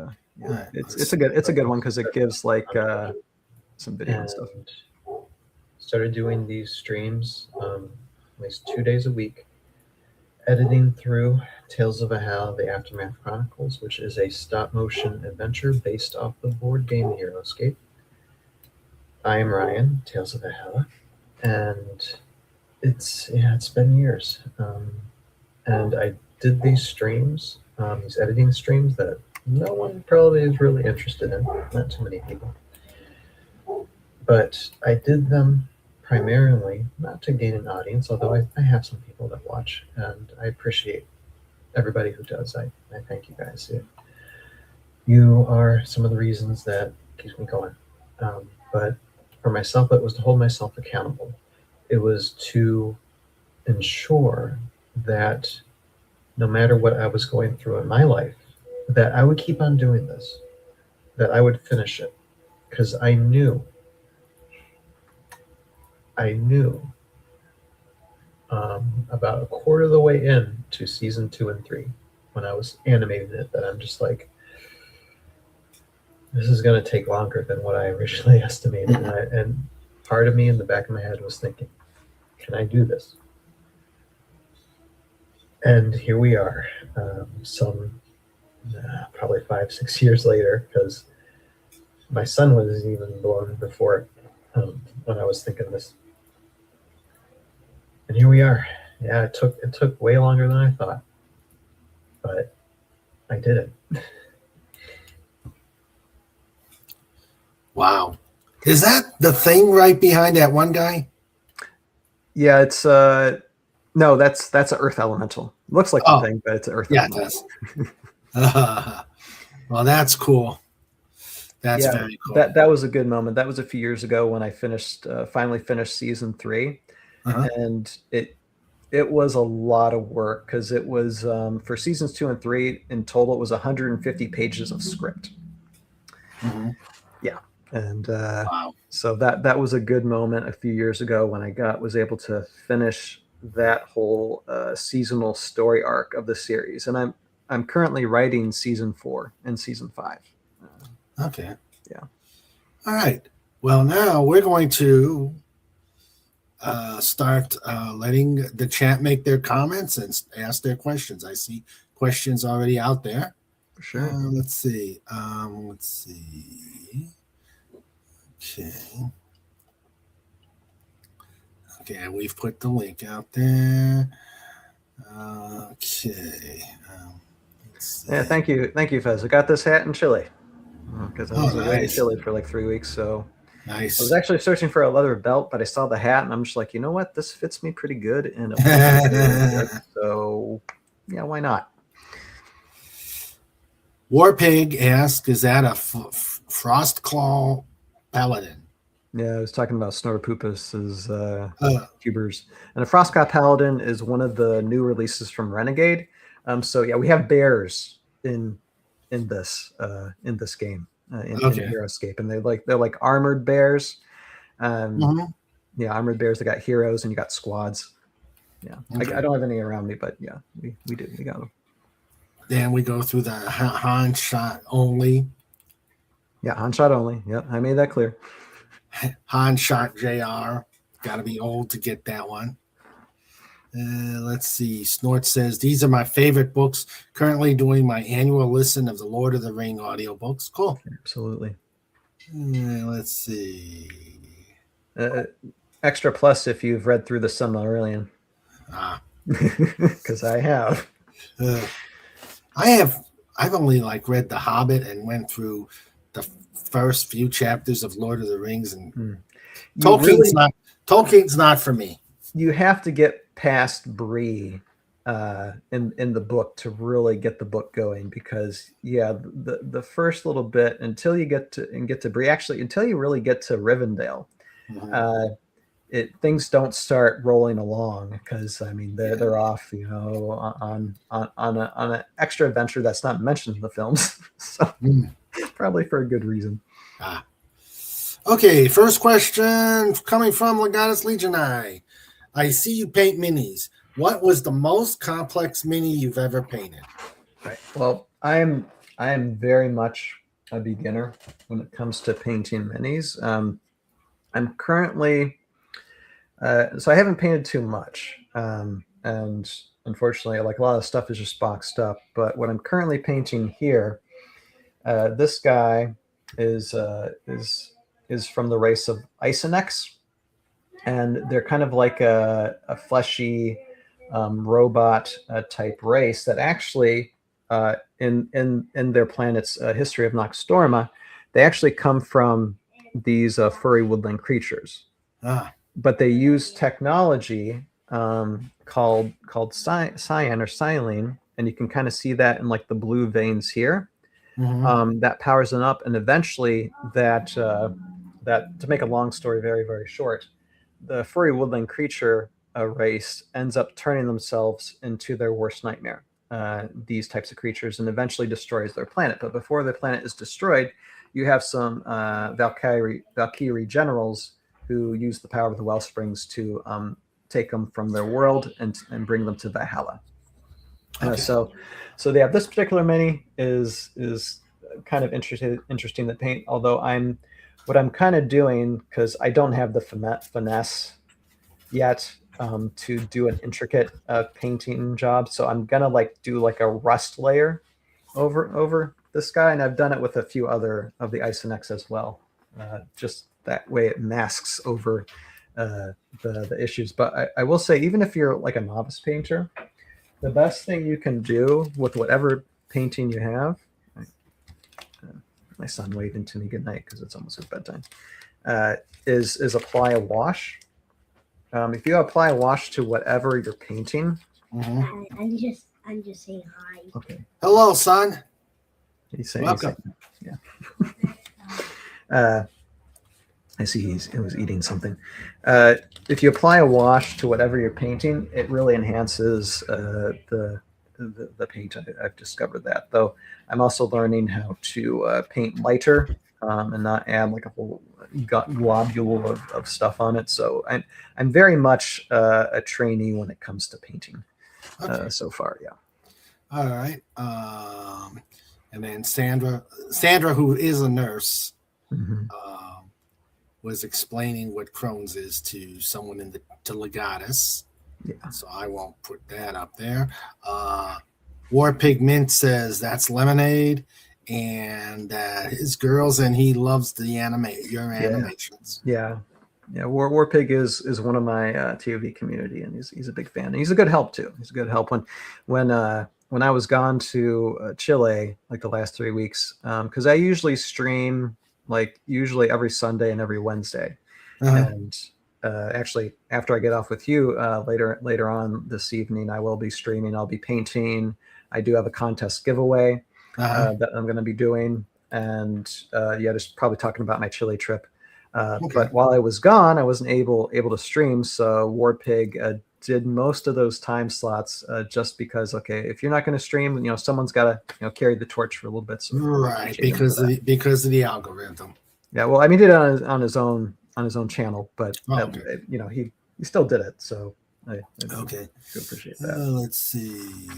it's a good one because it gives like some video and stuff. Started doing these streams at least 2 days a week, editing through Tales of Valhalla: The Aftermath Chronicles, which is a stop-motion adventure based off the board game Heroescape. I am Ryan, Tales of Valhalla, and it's been years. And I did these streams, these editing streams that no one probably is really interested in, not too many people. But I did them primarily not to gain an audience, although I have some people that watch, and I appreciate everybody who does. I thank you guys. You are some of the reasons that keeps me going. But for myself, it was to hold myself accountable. It was to ensure that no matter what I was going through in my life, that I would keep on doing this, that I would finish it, because I knew about a quarter of the way in to season 2 and 3, when I was animating it, that I'm just like, this is going to take longer than what I originally estimated. And part of me in the back of my head was thinking, can I do this? And here we are, probably 5-6 years later, because my son was even born before when I was thinking this. And here we are. Yeah, it took way longer than I thought, but I did it. Wow. Is that the thing right behind that one guy? Yeah, it's no, that's an Earth Elemental. Looks like the thing, but it's an Earth Elemental. Yeah, it does. Well, that's cool. That's very cool. That was a good moment. That was a few years ago when I finally finished season 3, and it was a lot of work because it was for seasons 2 and 3 in total. It was 150 pages of script. Yeah, and wow. So that was a good moment a few years ago when I was able to finish that whole seasonal story arc of the series, and I'm currently writing season 4 and season 5. Okay. Yeah. All right. Well, now we're going to start letting the chat make their comments and ask their questions. I see questions already out there. For sure. Let's see. Okay, we've put the link out there. Okay. Yeah, thank you, Fez. I got this hat in Chile because I was away in Chile for like 3 weeks. So Nice. I was actually searching for a leather belt, but I saw the hat, and I'm just like, you know what? This fits me pretty good, and it looks really good. So yeah, why not? Warpig asks, "Is that a Frostclaw Paladin?" Yeah, I was talking about Snortopupus's tubers, and a Frostclaw Paladin is one of the new releases from Renegade. So yeah, we have bears in this game in Heroescape, and they're like armored bears. Yeah, armored bears. They got heroes, and you got squads. Yeah, okay. I don't have any around me, but yeah, we do. We got them. Then we go through the Han shot only. Yeah, Han shot only. Yep, I made that clear. Han shot JR. Got to be old to get that one. Let's see. Snort says, "These are my favorite books. Currently doing my annual listen of the Lord of the Ring audiobooks." Cool. Absolutely. Let's see. Extra plus if you've read through the Silmarillion. Because I have. I've only read The Hobbit and went through the first few chapters of Lord of the Rings, and Tolkien's not for me. You have to get past Bree in the book to really get the book going, because the first little bit until you get to Bree, actually until you really get to Rivendell, things don't start rolling along, because I mean they're off, on an extra adventure that's not mentioned in the films, so probably for a good reason. Okay, first question coming from Legatus Legionii. "I see you paint minis. What was the most complex mini you've ever painted?" Right. Well, I am very much a beginner when it comes to painting minis. I'm currently so I haven't painted too much, and unfortunately, a lot of stuff is just boxed up. But what I'm currently painting here, this guy is from the race of Isonex, and they're kind of like a fleshy robot type race that actually in their planet's history of Noxtorma, they actually come from these furry woodland creatures. But they use technology called cyan or silene, and you can kind of see that in the blue veins here. That powers them up, and eventually that to make a long story very, very short, the furry woodland creature race ends up turning themselves into their worst nightmare, these types of creatures, and eventually destroys their planet. But before the planet is destroyed, you have some Valkyrie generals who use the power of the Wellsprings to take them from their world and bring them to Valhalla. So they have this particular mini is kind of interesting to paint. Although what I'm kind of doing, because I don't have the finesse yet to do an intricate painting job, so I'm gonna do a rust layer over this guy, and I've done it with a few other of the Isonex as well. Just that way it masks over the issues. But I will say, even if you're a novice painter, the best thing you can do with whatever painting you have, my son waving to me good night because it's almost his bedtime, is apply a wash. If you apply a wash to whatever you're painting, I'm just saying hi. Okay. Hello, son. He's saying, welcome. Yeah. I see he was eating something. If you apply a wash to whatever you're painting, it really enhances the paint. I've discovered that, though. I'm also learning how to paint lighter and not add a whole globule of stuff on it. So I'm very much a trainee when it comes to painting. So far, yeah. All right. And then Sandra, who is a nurse, was explaining what Crohn's is to someone to Legatus. Yeah. So I won't put that up there. War Pigment says that's lemonade, and his girls and he loves the animations. Yeah. Yeah, Warpig is one of my TOV community, and he's a big fan. And he's a good help too. He's a good help when I was gone to Chile like the last 3 weeks, because I usually stream like usually every Sunday and every Wednesday, and actually after I get off with you later on this evening, I will be streaming. I'll be painting. I do have a contest giveaway that I'm going to be doing, and just probably talking about my Chile trip. But while I was gone, I wasn't able to stream. So Warpig did most of those time slots just because, okay, if you're not going to stream, someone's got to carry the torch for a little bit. So right, because of the algorithm. Yeah, well, I mean, he did it on his own channel, but he still did it. So I do appreciate that. Let's see.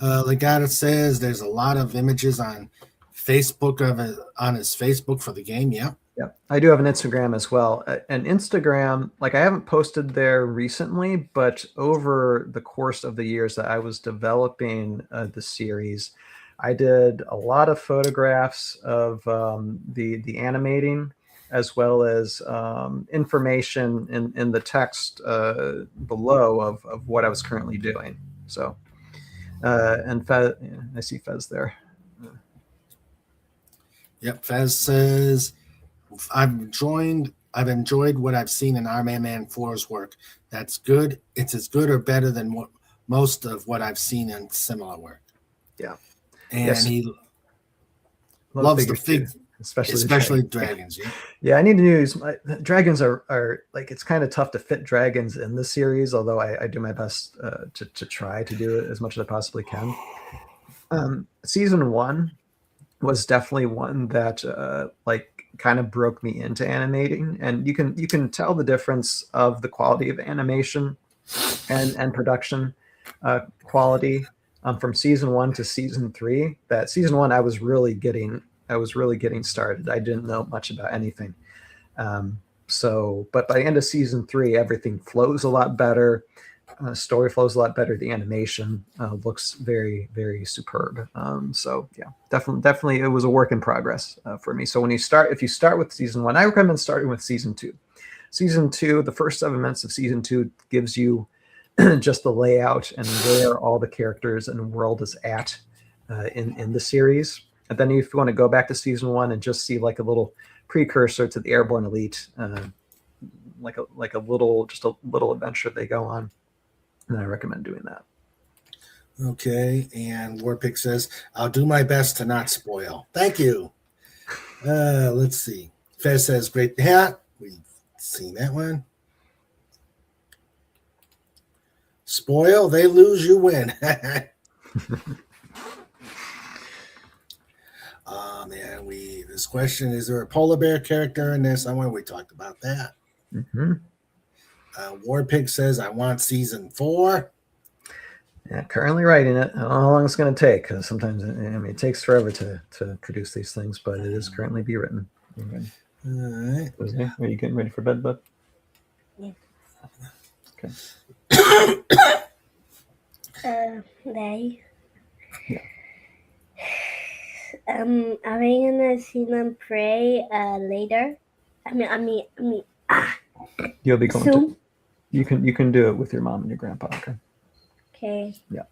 Legata says there's a lot of images on Facebook on his Facebook for the game. Yeah. I do have an Instagram as well. And Instagram, like I haven't posted there recently, but over the course of the years that I was developing the series, I did a lot of photographs of the animating, as well as information in the text below of what I was currently doing. So, and Fez, I see Fez there. Yep, Fez says, I've enjoyed what I've seen in RMADMAN4's work. That's good. It's as good or better than most of what I've seen in similar work. Yeah. And he loves the figures, especially dragons. Yeah. Yeah, I need to use dragons are like, it's kind of tough to fit dragons in the series, although I do my best to try to do it as much as I possibly can. Season 1 was definitely one that kind of broke me into animating, and you can tell the difference of the quality of animation and production quality from season 1 to season 3. That season 1 I was really getting started. I didn't know much about anything, but by the end of season 3 everything flows a lot better. Story flows a lot better. The animation looks very, very superb. So yeah, definitely, it was a work in progress for me. So if you start with season 1, I recommend starting with season 2. Season 2, the first 7 minutes of season 2 gives you just the layout and where all the characters and world is at in the series. And then if you want to go back to season 1 and just see like a little precursor to the Airborne Elite, like a little adventure they go on. And I recommend doing that. Okay, and Warpig says, I'll do my best to not spoil. Thank you. Let's see. Fez says, great hat. We've seen that one. Spoil, they lose, you win. Man, this question, is there a polar bear character in there somewhere? We talked about that. Mm-hmm. Warpig says, I want season 4. Yeah, currently writing it. I don't know how long it's going to take, because sometimes it takes forever to produce these things, but it is currently be written. All right. Are you getting ready for bed, bud? Yeah. Okay. They. Yeah. Are we gonna see them pray later? I mean. You'll be going soon? to. You can do it with your mom and your grandpa. Okay. Okay. Yeah.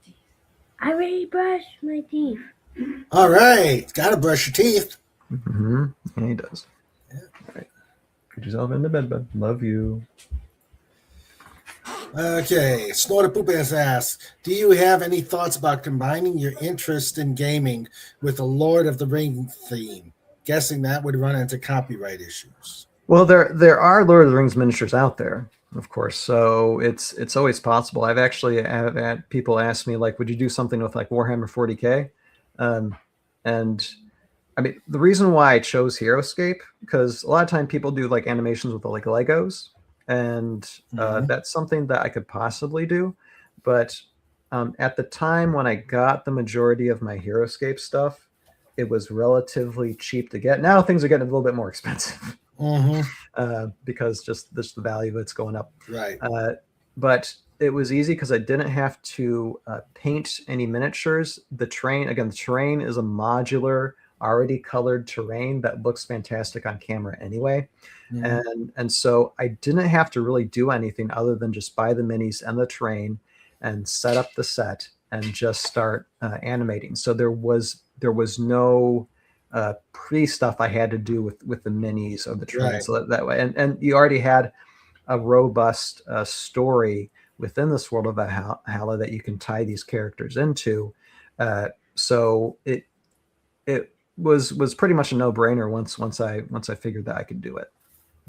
I already brushed my teeth. All right. Got to brush your teeth. Mm-hmm. Yeah, he does. Yeah. All right. Get yourself into bed, bud. Love you. Okay. Snorter Poop Ass asks, do you have any thoughts about combining your interest in gaming with a Lord of the Rings theme? Guessing that would run into copyright issues. Well, there are Lord of the Rings miniatures out there, of course, so it's always possible. I've had people ask me, like, would you do something with like Warhammer 40K? And I mean, the reason why I chose HeroScape, because a lot of time people do like animations with like Legos, and that's something that I could possibly do. But at the time when I got the majority of my HeroScape stuff, it was relatively cheap to get. Now things are getting a little bit more expensive. Because just the value of it's going up. Right. But it was easy because I didn't have to paint any miniatures. The terrain is a modular, already colored terrain that looks fantastic on camera anyway. And so I didn't have to really do anything other than just buy the minis and the train and set up the set and just start animating. So there was no pre stuff I had to do with the minis or the train. Right. So that way, and you already had a robust story within this world of Valhalla that you can tie these characters into. So it was pretty much a no-brainer once I figured that I could do it.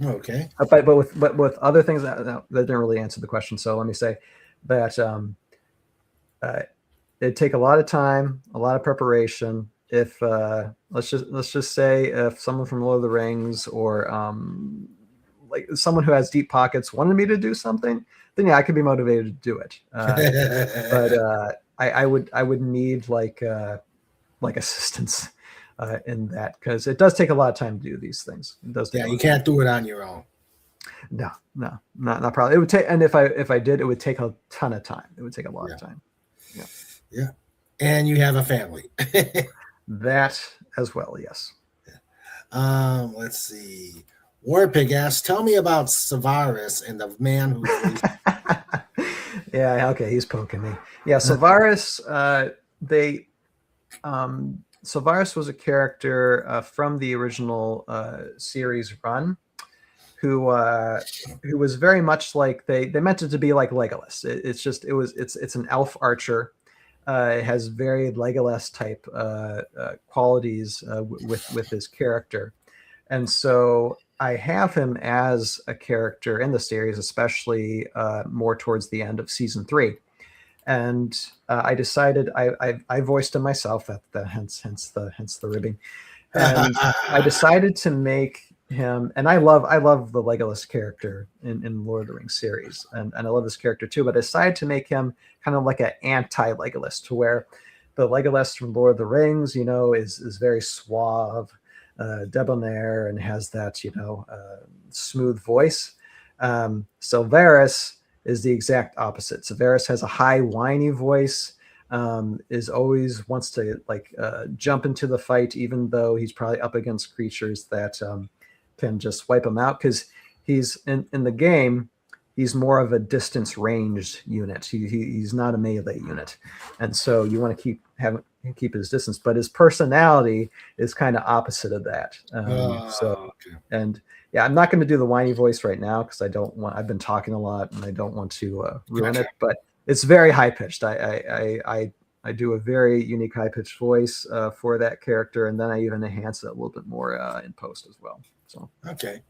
Okay. But with other things that didn't really answer the question. So let me say that it'd take a lot of time, a lot of preparation. If let's just say if someone from Lord of the Rings or like someone who has deep pockets wanted me to do something, then yeah, I could be motivated to do it. But I would need like assistance in that, because it does take a lot of time to do these things. It does. Yeah, you can't do it on your own. No, not probably. It would take, and if I did, it would take a ton of time. It would take a lot of time. Yeah, and you have a family. That as well, yes. Let's see. Warpig asks, tell me about Savaris and the man who. Yeah, okay, he's poking me. Yeah, Savaris. Savaris was a character from the original series run, who was very much like they meant it to be like Legolas. It's an elf archer. It has very Legolas type qualities with his character, and so I have him as a character in the series, especially more towards the end of season 3. And I decided I voiced him myself, hence the ribbing. And I decided to make him, and I love the Legolas character in Lord of the Rings series, and I love this character too. But I decided to make him kind of like an anti-Legolas, to where the Legolas from Lord of the Rings, is very suave, debonair, and has that smooth voice. So Varys is the exact opposite. Savaris has a high, whiny voice, is always wants to jump into the fight, even though he's probably up against creatures that can just wipe him out, because he's in the game, he's more of a distance ranged unit. He's not a melee unit. And so you want to keep his distance, but his personality is kind of opposite of that. Okay. And yeah, I'm not going to do the whiny voice right now because I've been talking a lot and I don't want to ruin it, but it's very high pitched. I do a very unique high pitched voice for that character. And then I even enhance it a little bit more in post as well. So, okay.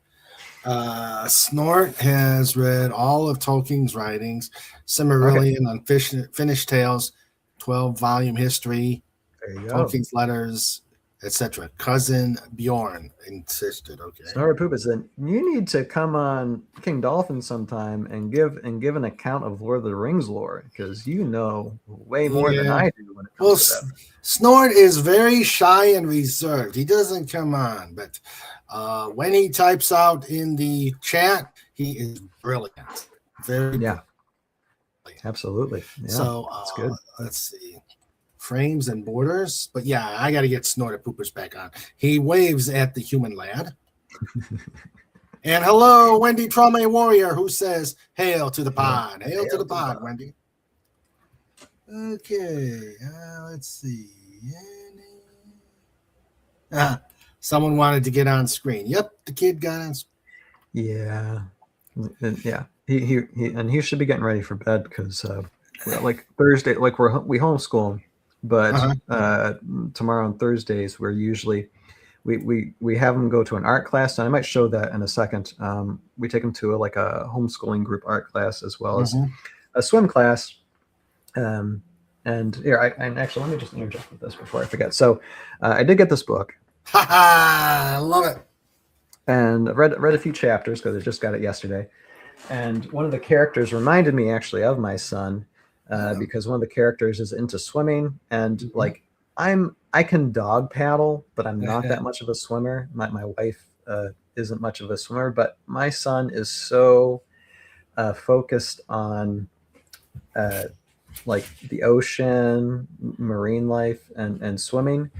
Snort has read all of Tolkien's writings, Silmarillion on Finished Tales, 12-volume history, there you go. Tolkien's letters, etc. Cousin Bjorn insisted. Okay. Snort Poop said, you need to come on King Dolphin sometime and give an account of Lord of the Rings lore, because you know way more than I do when it comes to that. Snort is very shy and reserved. He doesn't come on, but when he types out in the chat, he is brilliant. Very brilliant. Absolutely. Yeah, so that's good. Let's see. Frames and borders. But yeah, I got to get Snorted Poopers back on. He waves at the human lad. And hello, Wendy Traume Warrior, who says, hail to the pod. Hail to the pod, Wendy. Okay, let's see. Someone wanted to get on screen. Yep, the kid got on screen. Yeah. Yeah. He should be getting ready for bed because like Thursday, like we homeschool, but tomorrow on Thursdays we're usually we have him go to an art class, and I might show that in a second. We take him to a homeschooling group art class as well as a swim class. And here, actually let me just interject with this before I forget. So I did get this book. I love it. And I've read a few chapters because I just got it yesterday. And one of the characters reminded me actually of my son, because one of the characters is into swimming, and I can dog paddle, but I'm not that much of a swimmer. My wife isn't much of a swimmer, but my son is so focused on the ocean, marine life, and swimming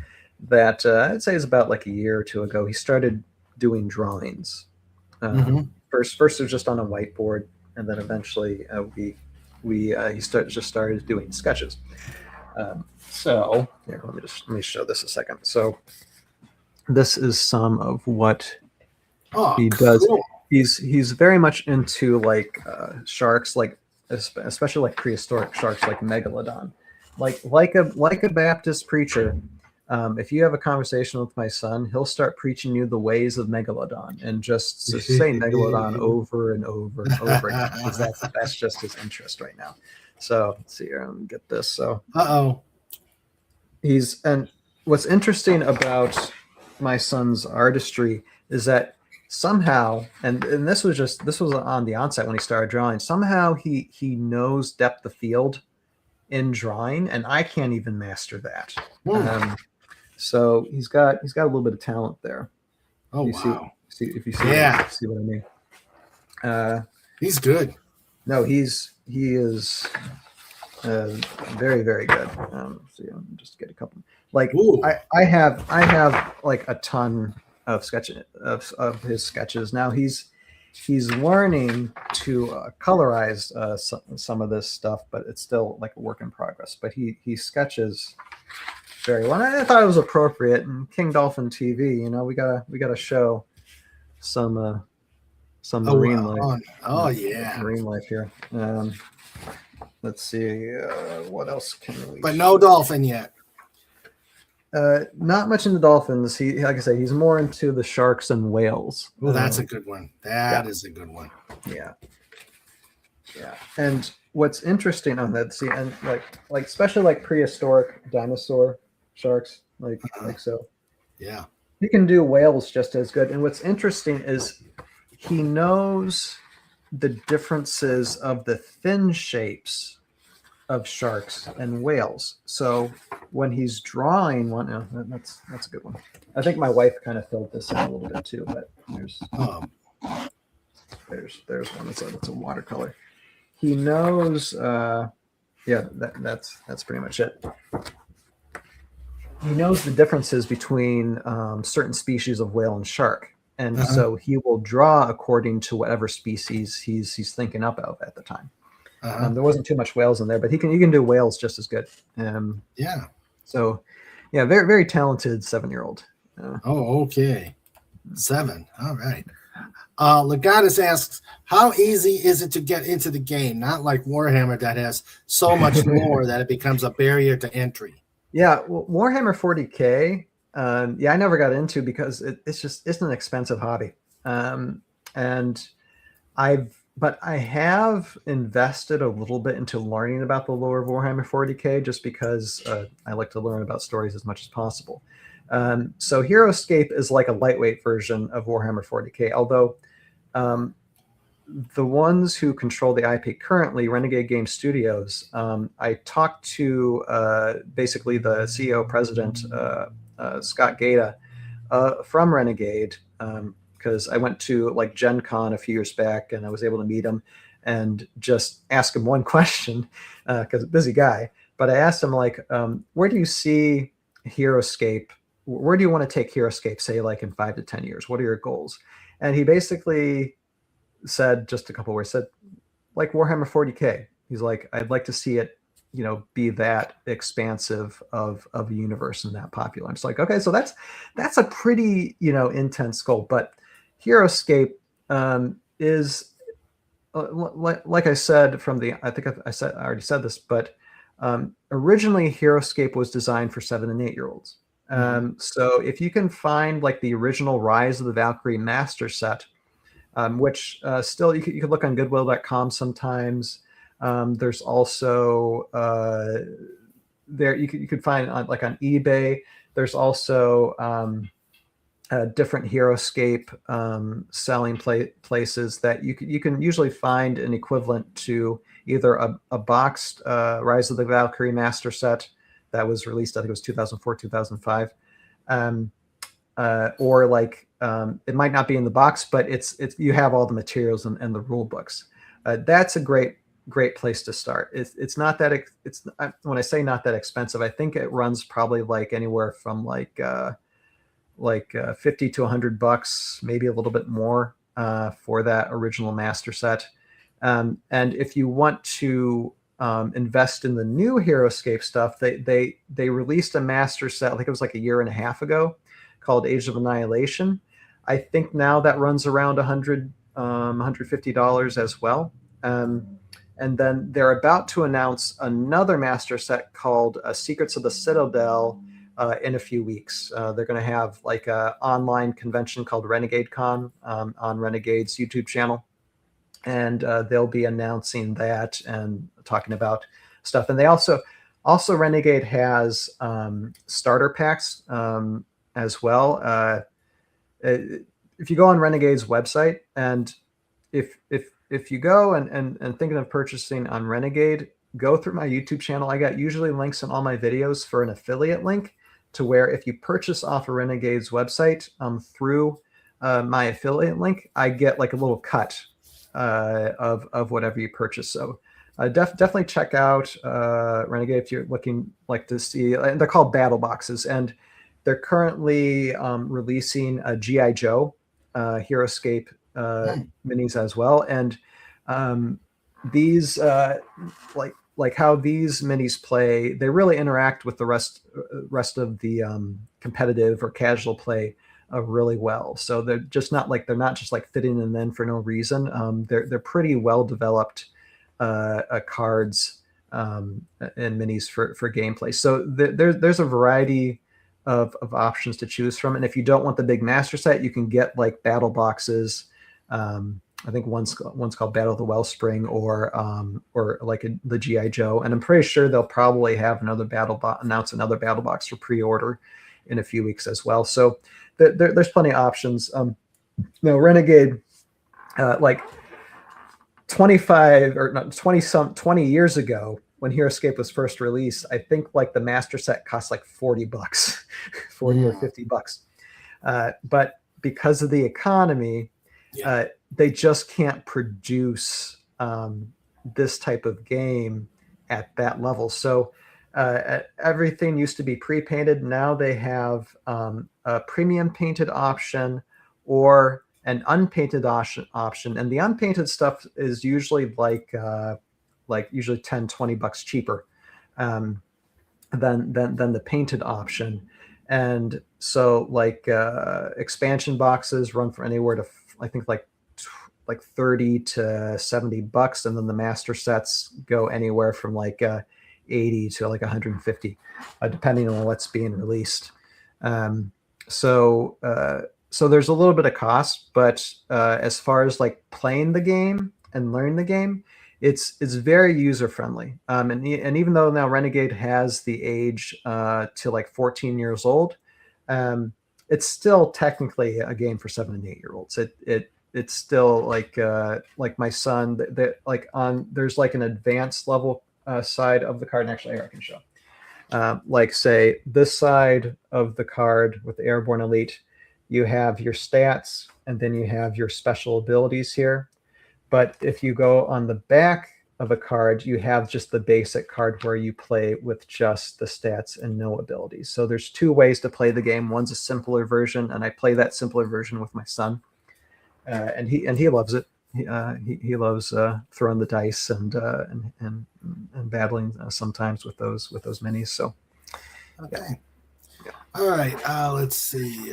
that I'd say it's about a year or two ago he started doing drawings. First it was just on a whiteboard, and then eventually he just started doing sketches. So here, let me show this a second. So this is some of what he does. Cool. He's very much into like sharks, like especially like prehistoric sharks, like megalodon, like a Baptist preacher. If you have a conversation with my son, he'll start preaching you the ways of megalodon and just say megalodon over and over and over again, because that's just his interest right now. So let's see here, I'm get this. So and what's interesting about my son's artistry is that somehow, and this was on the onset when he started drawing, somehow he knows depth of field in drawing, and I can't even master that. So he's got a little bit of talent there. Oh, wow. See if you see, see what I mean. He's good. No, he is very, very good. So yeah, just get a couple. Like I have like a ton of of his sketches. Now he's learning to colorize some of this stuff, but it's still like a work in progress. But he sketches very well. And I thought it was appropriate. And King Dolphin TV, you know, we gotta show some marine life. Oh yeah, marine life here. Let's see, what else can we? But no dolphin yet. Not much into dolphins. He, like I say, he's more into the sharks and whales. Well, that's a good one. That is a good one. Yeah. And what's interesting on that, see, and like especially like prehistoric dinosaur sharks, like so. Yeah. He can do whales just as good. And what's interesting is he knows the differences of the fin shapes of sharks and whales. So when he's drawing one, that's a good one. I think my wife kind of filled this in a little bit too, but there's one. It's a watercolor. He knows. That's pretty much it. He knows the differences between certain species of whale and shark. And so he will draw according to whatever species he's thinking up of at the time. There wasn't too much whales in there, but he can do whales just as good. So, yeah, very, very talented 7-year-old. Okay. 7. All right. Legatus asks, how easy is it to get into the game? Not like Warhammer that has so much more that it becomes a barrier to entry. Yeah, well, Warhammer 40K. I never got into because it's an expensive hobby. But I have invested a little bit into learning about the lore of Warhammer 40K just because I like to learn about stories as much as possible. So HeroScape is like a lightweight version of Warhammer 40K, although the ones who control the IP currently, Renegade Game Studios, I talked to basically the CEO president, Scott Gata from Renegade, because I went to like Gen Con a few years back and I was able to meet him and just ask him one question because busy guy. But I asked him like, where do you see HeroScape? Where do you want to take HeroScape, say like in 5 to 10 years? What are your goals? And he basically said just a couple words, said like Warhammer 40K. He's like, I'd like to see it, you know, be that expansive of a universe and that popular. I'm just like, okay, so that's a pretty, you know, intense goal. But HeroScape is like I said I think I already said this, but originally HeroScape was designed for 7 and 8-year-olds. So if you can find like the original Rise of the Valkyrie Master set, which still you could look on Goodwill.com sometimes. There's also there you could find on like on eBay. There's also different HeroScape selling places that you can usually find an equivalent to either a boxed Rise of the Valkyrie Master set that was released, I think it was 2004, 2005, or like it might not be in the box, but it's you have all the materials and the rule books. That's a great place to start. It's not that when I say not that expensive, I think it runs probably like anywhere from like $50 to $100, maybe a little bit more. for that original master set. And if you want to invest in the new HeroScape stuff, they released a master set, I think it was like a year and a half ago, called Age of Annihilation. I think now that runs around $150 as well. And then they're about to announce another master set called Secrets of the Citadel in a few weeks. They're going to have like an online convention called Renegade Con on Renegade's YouTube channel. And they'll be announcing that and talking about stuff. And they also Renegade has starter packs as well. If you go on Renegade's website, and if you go and thinking of purchasing on Renegade, go through my YouTube channel. I got usually links in all my videos for an affiliate link to where if you purchase off of Renegade's website through my affiliate link, I get like a little cut of whatever you purchase. So definitely check out Renegade if you're looking like to see. They're called battle boxes, and they're currently releasing a G.I. Joe HeroScape minis as well. And these like how these minis play, they really interact with the rest of the competitive or casual play really well. So they're not just like fitting in for no reason. They're pretty well developed cards and minis for gameplay. So there's a variety of options to choose from. And if you don't want the big master set, you can get like battle boxes. I think one's called Battle of the Wellspring, or like the G.I. Joe. And I'm pretty sure they'll probably have announce another battle box for pre-order in a few weeks as well. So there's plenty of options. Renegade, like 20 years ago, when HeroScape was first released, I think like the master set cost like $40, $40 or $50. But because of the economy, they just can't produce this type of game at that level. So everything used to be pre-painted. Now they have a premium painted option or an unpainted option. And the unpainted stuff is usually like usually $10-20 cheaper than the painted option. And so like expansion boxes run for anywhere to I think like $30 to $70, and then the master sets go anywhere from like 80 to like 150, depending on what's being released. So there's a little bit of cost, but as far as like playing the game and learning the game, it's very user friendly. And even though now Renegade has the age to like 14 years old, it's still technically a game for 7 and 8 year olds. It's still like my son, there's like an advanced level side of the card. And actually here I can show. Like say this side of the card with the Airborne Elite, you have your stats and then you have your special abilities here. But if you go on the back of a card, you have just the basic card where you play with just the stats and no abilities. So there's 2 ways to play the game. One's a simpler version, and I play that simpler version with my son, and he loves it. He loves throwing the dice and battling sometimes with those minis. So okay, yeah. All right. Let's see.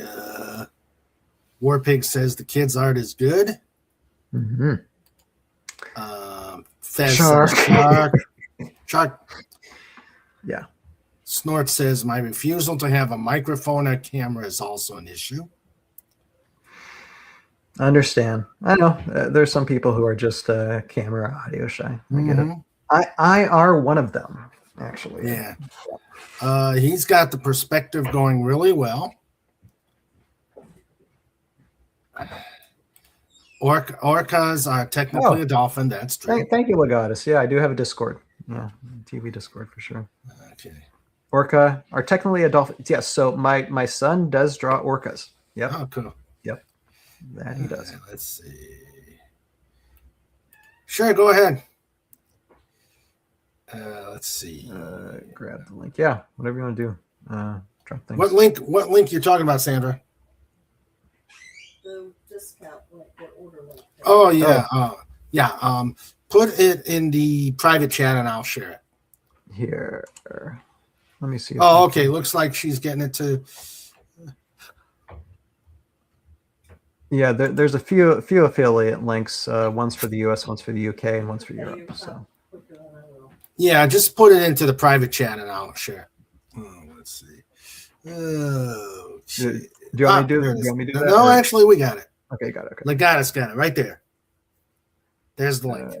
Warpig says the kids' art is good. Mm-hmm. Fez Shark. Shark. Yeah. Snort says my refusal to have a microphone or camera is also an issue. I understand. I know there's some people who are just camera audio shy. I get it. I are one of them, actually. Yeah. He's got the perspective going really well. Orcas are technically a dolphin. That's true. Thank you, Legatus. Yeah, I do have a Discord. Yeah, TV Discord for sure. Okay. Orca are technically a dolphin. Yes. So my son does draw orcas. Yep. Oh, cool. Yep. That he does. Let's see. Sure, go ahead. Let's see. Grab the link. Yeah, whatever you want to do. Drop things. What link you're talking about, Sandra? The discount link, their order link. Oh yeah, yeah. Put it in the private chat and I'll share it. Here, let me see. Oh, okay. Looks like she's getting it to. Yeah, there's a few affiliate links. One's for the US, one's for the UK, and one's for Europe. So Yeah, just put it into the private chat and I'll share it. Oh, let's see. Oh, do you want me to do that? No, actually, we got it. Okay, got it. Okay. Legatus got it right there. There's the link.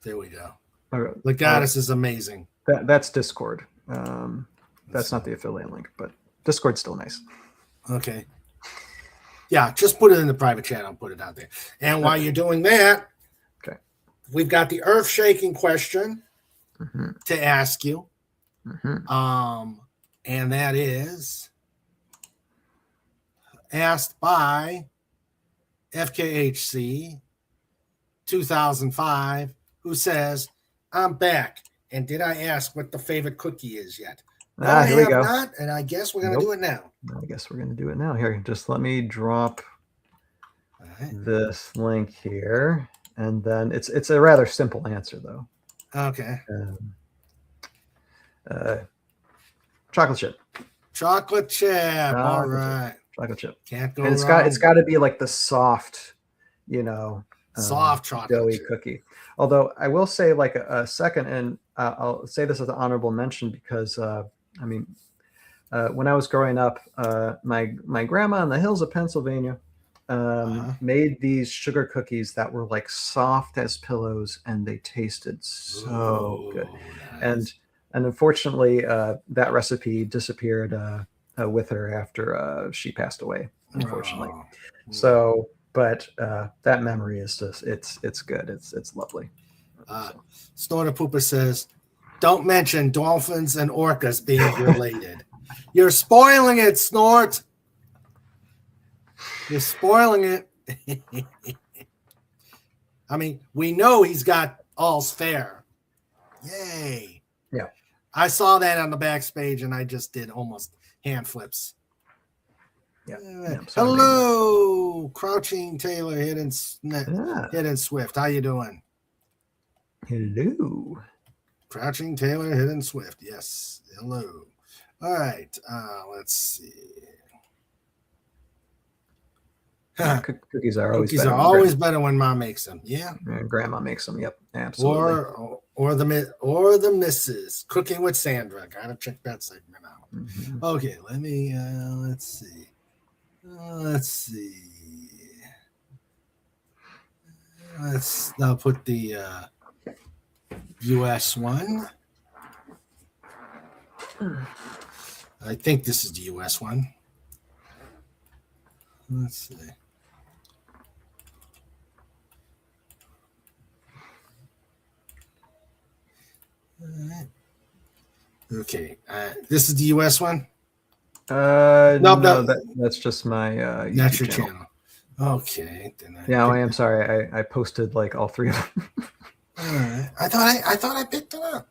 There we go. Okay. Legatus is amazing. That's Discord. That's not the affiliate link, but Discord's still nice. Okay. Yeah, just put it in the private chat. I'll put it out there. And while you're doing that, okay, we've got the earth-shaking question to ask you. And that is asked by FKHC 2005, who says, I'm back. And did I ask what the favorite cookie is yet? No, here we go. Not, and I guess we're going to do it now. I guess we're going to do it now. Here, just let me drop this link here. And then it's a rather simple answer, though. Okay. Chocolate chip. Chocolate chip. All right. Chocolate chip. Can't go wrong. It's got to be like the soft, soft chocolate doughy cookie. Although I will say like a second, and I'll say this as an honorable mention because when I was growing up, my grandma in the hills of Pennsylvania made these sugar cookies that were like soft as pillows, and they tasted so good. Nice. And unfortunately, that recipe disappeared with her after she passed away. Unfortunately, so. But that memory is just it's good. It's lovely. Snorter Pooper says, don't mention dolphins and orcas being related. You're spoiling it, Snort. You're spoiling it. I mean, we know he's got all's fair. Yay. Yeah. I saw that on the backstage and I just did almost hand flips. Yeah. Hello, Crouching Taylor, Hidden Swift. How you doing? Hello. Crouching Taylor, Hidden Swift. Yes. Hello. All right. Let's see. Cookies are always better when Mom makes them. Yeah. And Grandma makes them. Yep. Absolutely. Or the Missus Cooking with Sandra. Gotta check that segment out. Okay. Let's see. Let's now put the US one. I think this is the US one. Let's see. All right. Okay. This is the US one? No, that's just my YouTube that's your channel. channel. Okay. I am sorry. I posted like all three of them. All right. I thought I picked it up.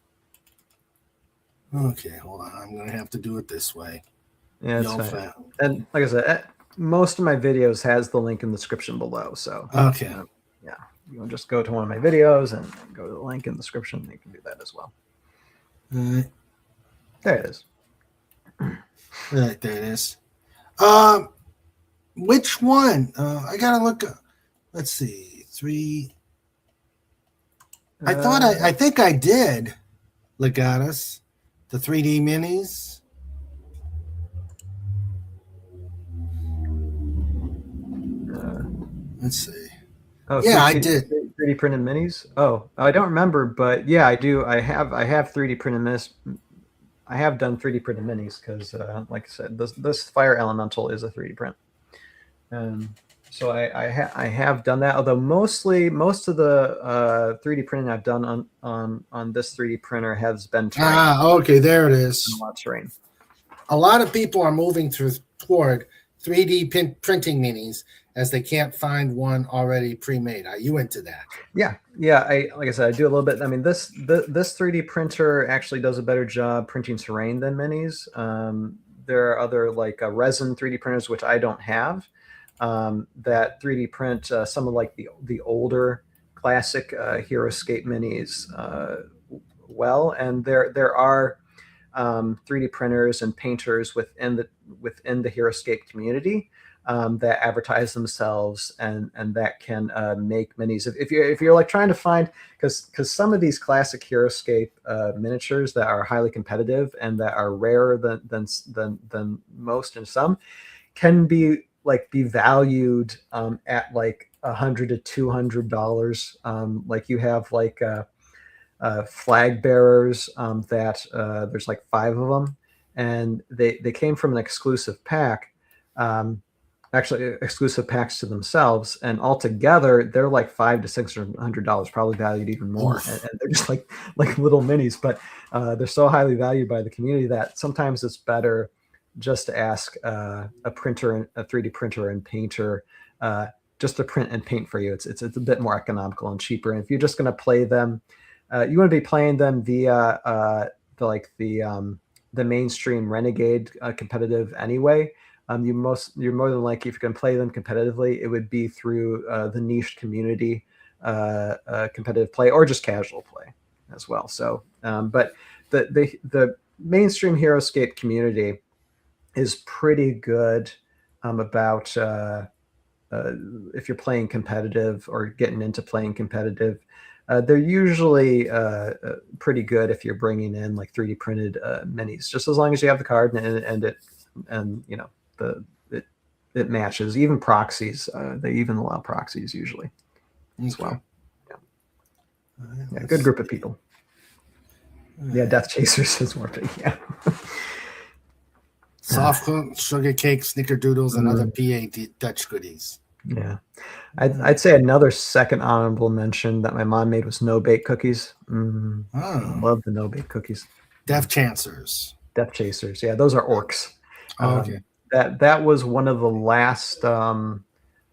Okay, hold on. I'm gonna have to do it this way. Yeah, it's fine. And like I said, most of my videos has the link in the description below. So okay, you can just go to one of my videos and go to the link in the description. You can do that as well. All right. There it is. Right, there it is. Which one? I gotta look. Let's see. 3. I think I did. Legatus, the 3D minis. Let's see. Oh, yeah, I did. 3D printed minis. Oh, I don't remember, but yeah, I do. I have 3D printed minis. I have done 3D printed minis because, like I said, this fire elemental is a 3D print. So I have done that. Although most of the 3D printing I've done on this 3D printer has been terrain. Okay, there it is. A lot of terrain. A lot of people are moving toward 3D printing minis as they can't find one already pre-made. Are you into that? Yeah. Like I said, I do a little bit. I mean, this 3D printer actually does a better job printing terrain than minis. there are other like resin 3D printers, which I don't have, that 3D print some of like the older classic HeroScape minis well. And there are 3D printers and painters within the HeroScape community that advertise themselves and that can make minis. If you're like trying to find, because some of these classic HeroScape miniatures that are highly competitive and that are rarer than most, and some can be valued at like $100 to $200. Like you have like flag bearers that there's like 5 of them, and they came from an exclusive pack. Actually, exclusive packs to themselves, and altogether they're like $500 to $600, probably valued even more. And they're just like little minis, but they're so highly valued by the community that sometimes it's better just to ask a 3D printer and painter just to print and paint for you. It's a bit more economical and cheaper. And if you're just going to play them, you want to be playing them via the mainstream Renegade competitive anyway. You're more than likely, if you can play them competitively, it would be through the niche community competitive play, or just casual play as well. So, but the mainstream HeroScape community is pretty good about if you're playing competitive or getting into playing competitive. They're usually pretty good if you're bringing in like 3D printed minis, just as long as you have the card and you know it matches. Even proxies, they even allow proxies usually as well. Yeah, good group of people. Yeah, Death Chasers is more big. Yeah. Soft sugar cake, snickerdoodles, and other PA Dutch goodies. Yeah, I'd say another second honorable mention that my mom made was no-bake cookies. Love the no-bake cookies. Death Chasers. Death Chasers. Yeah, those are orcs. Okay. That was one of the last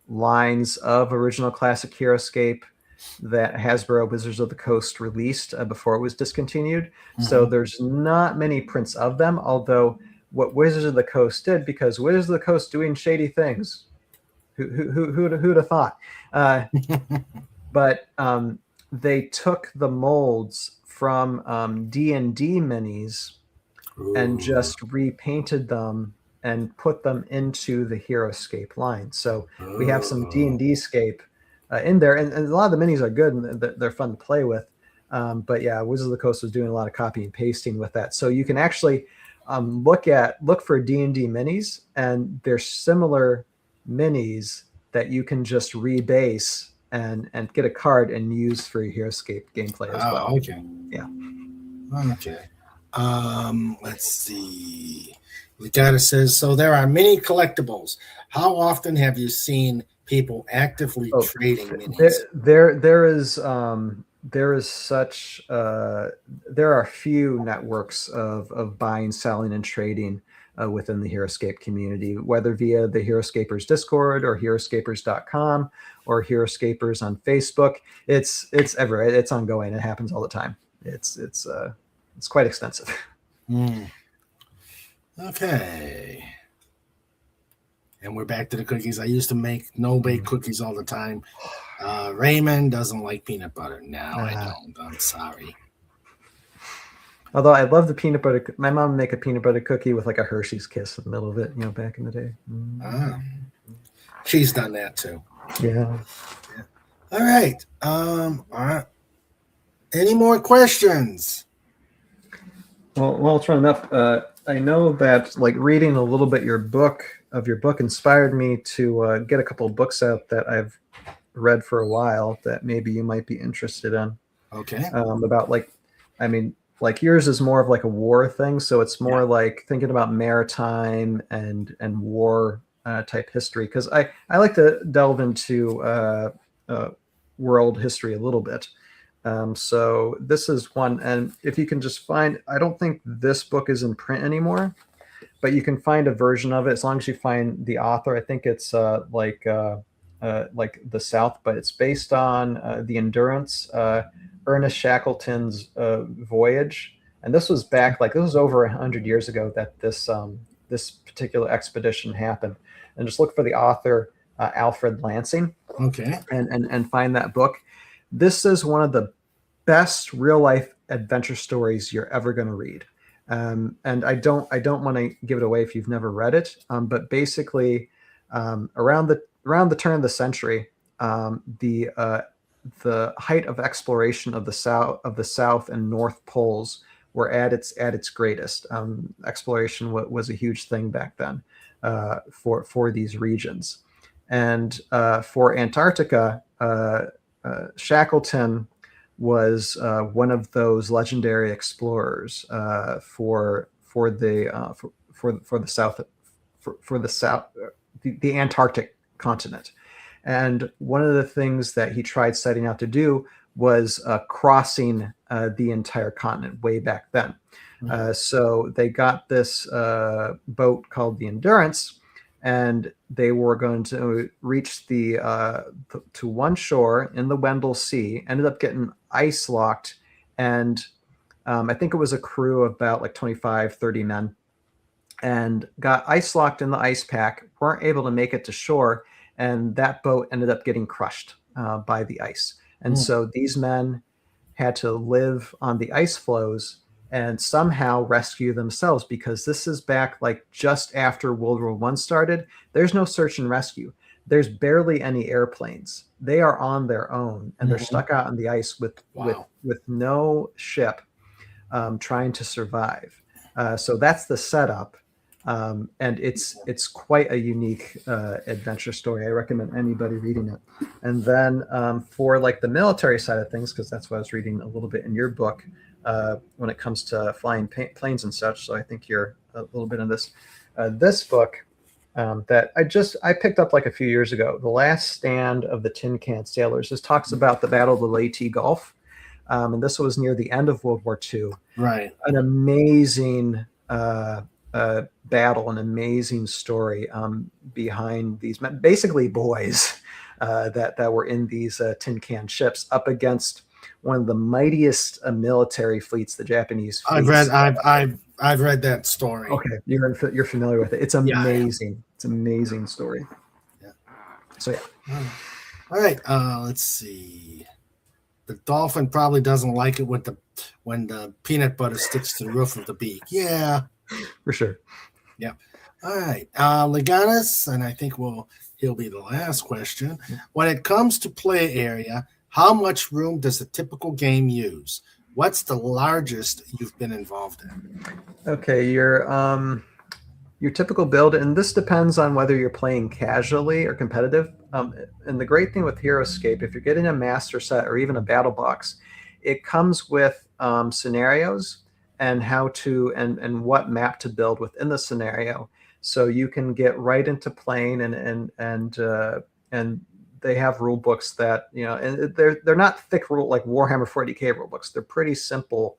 lines of original classic HeroScape that Hasbro Wizards of the Coast released before it was discontinued. So there's not many prints of them, although what Wizards of the Coast did, because Wizards of the Coast doing shady things, who'd have thought? But they took the molds from D&D minis and just repainted them and put them into the HeroScape line. So we have some D&D scape in there, and a lot of the minis are good and they're fun to play with. But yeah, Wizards of the Coast was doing a lot of copy and pasting with that. So you can actually look for D&D minis, and they're similar minis that you can just rebase and get a card and use for your HeroScape gameplay as well. Okay. Yeah. Okay. Let's see. Legata says, so there are many collectibles. How often have you seen people actively trading minis? There are few networks of buying, selling, and trading within the HeroScape community, whether via the HeroScapers Discord or HeroScapers.com or HeroScapers on Facebook. It's everywhere. It's ongoing. It happens all the time. It's quite extensive. Okay. And we're back to the cookies. I used to make no-bake cookies all the time. Raymond doesn't like peanut butter. No, I don't. I'm sorry. Although I love the peanut butter. My mom would make a peanut butter cookie with like a Hershey's Kiss in the middle of it, back in the day. She's done that too. Yeah. All right. All right. Any more questions? Well, it's running up. I know that like reading a little bit your book inspired me to get a couple of books out that I've read for a while that maybe you might be interested in. Okay. About like yours is more of like a war thing, so it's more like thinking about maritime and war type history, because I like to delve into world history a little bit. So this is one, and if you can just find, I don't think this book is in print anymore, but you can find a version of it as long as you find the author. I think it's like the South, but it's based on the Endurance, Ernest Shackleton's voyage. And this was back, this was over 100 years ago that this this particular expedition happened. And just look for the author, Alfred Lansing, Okay. and find that book. This is one of the best real life adventure stories you're ever going to read. And I don't want to give it away if you've never read it. But basically, around the turn of the century, the height of exploration of the south and north poles were at its greatest. Exploration was a huge thing back then for these regions, and for Antarctica, Shackleton was one of those legendary explorers for the south, the Antarctic continent. And one of the things that he tried setting out to do was crossing the entire continent way back then. So they got this boat called the Endurance, and they were going to reach to one shore in the Weddell Sea, ended up getting ice locked. And I think it was a crew of about like 25, 30 men, and got ice locked in the ice pack, weren't able to make it to shore. And that boat ended up getting crushed by the ice. And so these men had to live on the ice floes and somehow rescue themselves, because this is back like just after World War I started. There's no search and rescue. There's barely any airplanes. They are on their own, and they're stuck out on the ice with no ship trying to survive. So that's the setup. And it's quite a unique adventure story. I recommend anybody reading it. And then for like the military side of things, because that's what I was reading a little bit in your book when it comes to flying planes and such. So I think you're a little bit in this. This book that I picked up like a few years ago, The Last Stand of the Tin Can Sailors. This talks about the Battle of the Leyte Gulf. And this was near the end of World War II. Right. An amazing battle, an amazing story behind these men, basically boys that were in these tin can ships up against one of the mightiest military fleets, the Japanese fleets. I've read that story. Okay, you're familiar with it. It's amazing. Yeah. It's an amazing story. Yeah. So yeah. All right. Let's see. The dolphin probably doesn't like it when the peanut butter sticks to the roof of the beak. Yeah. For sure. Yeah. All right. Leganis, and I think he'll be the last question. When it comes to play area, how much room does a typical game use? What's the largest you've been involved in? Okay, your typical build, and this depends on whether you're playing casually or competitive. And the great thing with HeroScape, if you're getting a master set or even a battle box, it comes with scenarios and how to and what map to build within the scenario, so you can get right into playing and they have rule books that, you know, and they're not thick rule like Warhammer 40K rule books. They're pretty simple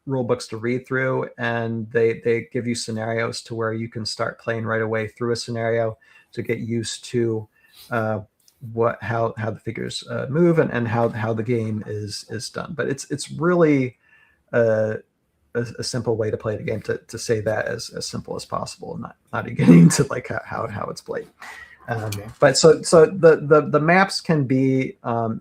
rule books to read through, and they give you scenarios to where you can start playing right away through a scenario to get used to how the figures move and how the game is done. But it's really a simple way to play the game, to say that as simple as possible, and not getting into like how it's played. But so the maps can be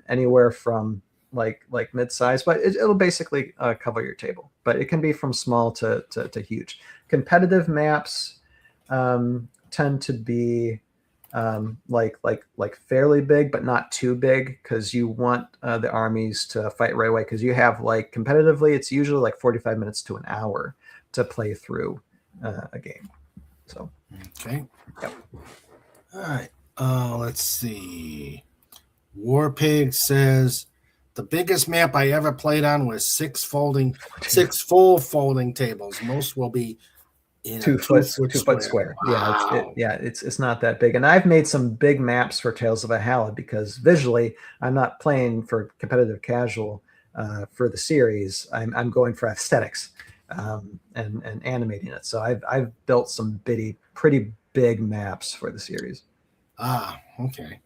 anywhere from like mid-size, but it'll basically cover your table. But it can be from small to huge. Competitive maps tend to be like fairly big, but not too big, because you want the armies to fight right away. Because you have like competitively, it's usually like 45 minutes to an hour to play through a game. So okay. Yep. All right. Let's see. Warpig says the biggest map I ever played on was six full folding tables. Most will be in two foot square. Wow. It's not that big. And I've made some big maps for Tales of Valhalla, because visually I'm not playing for competitive casual for the series. I'm going for aesthetics and animating it. So I've built some pretty big maps for the series. Okay.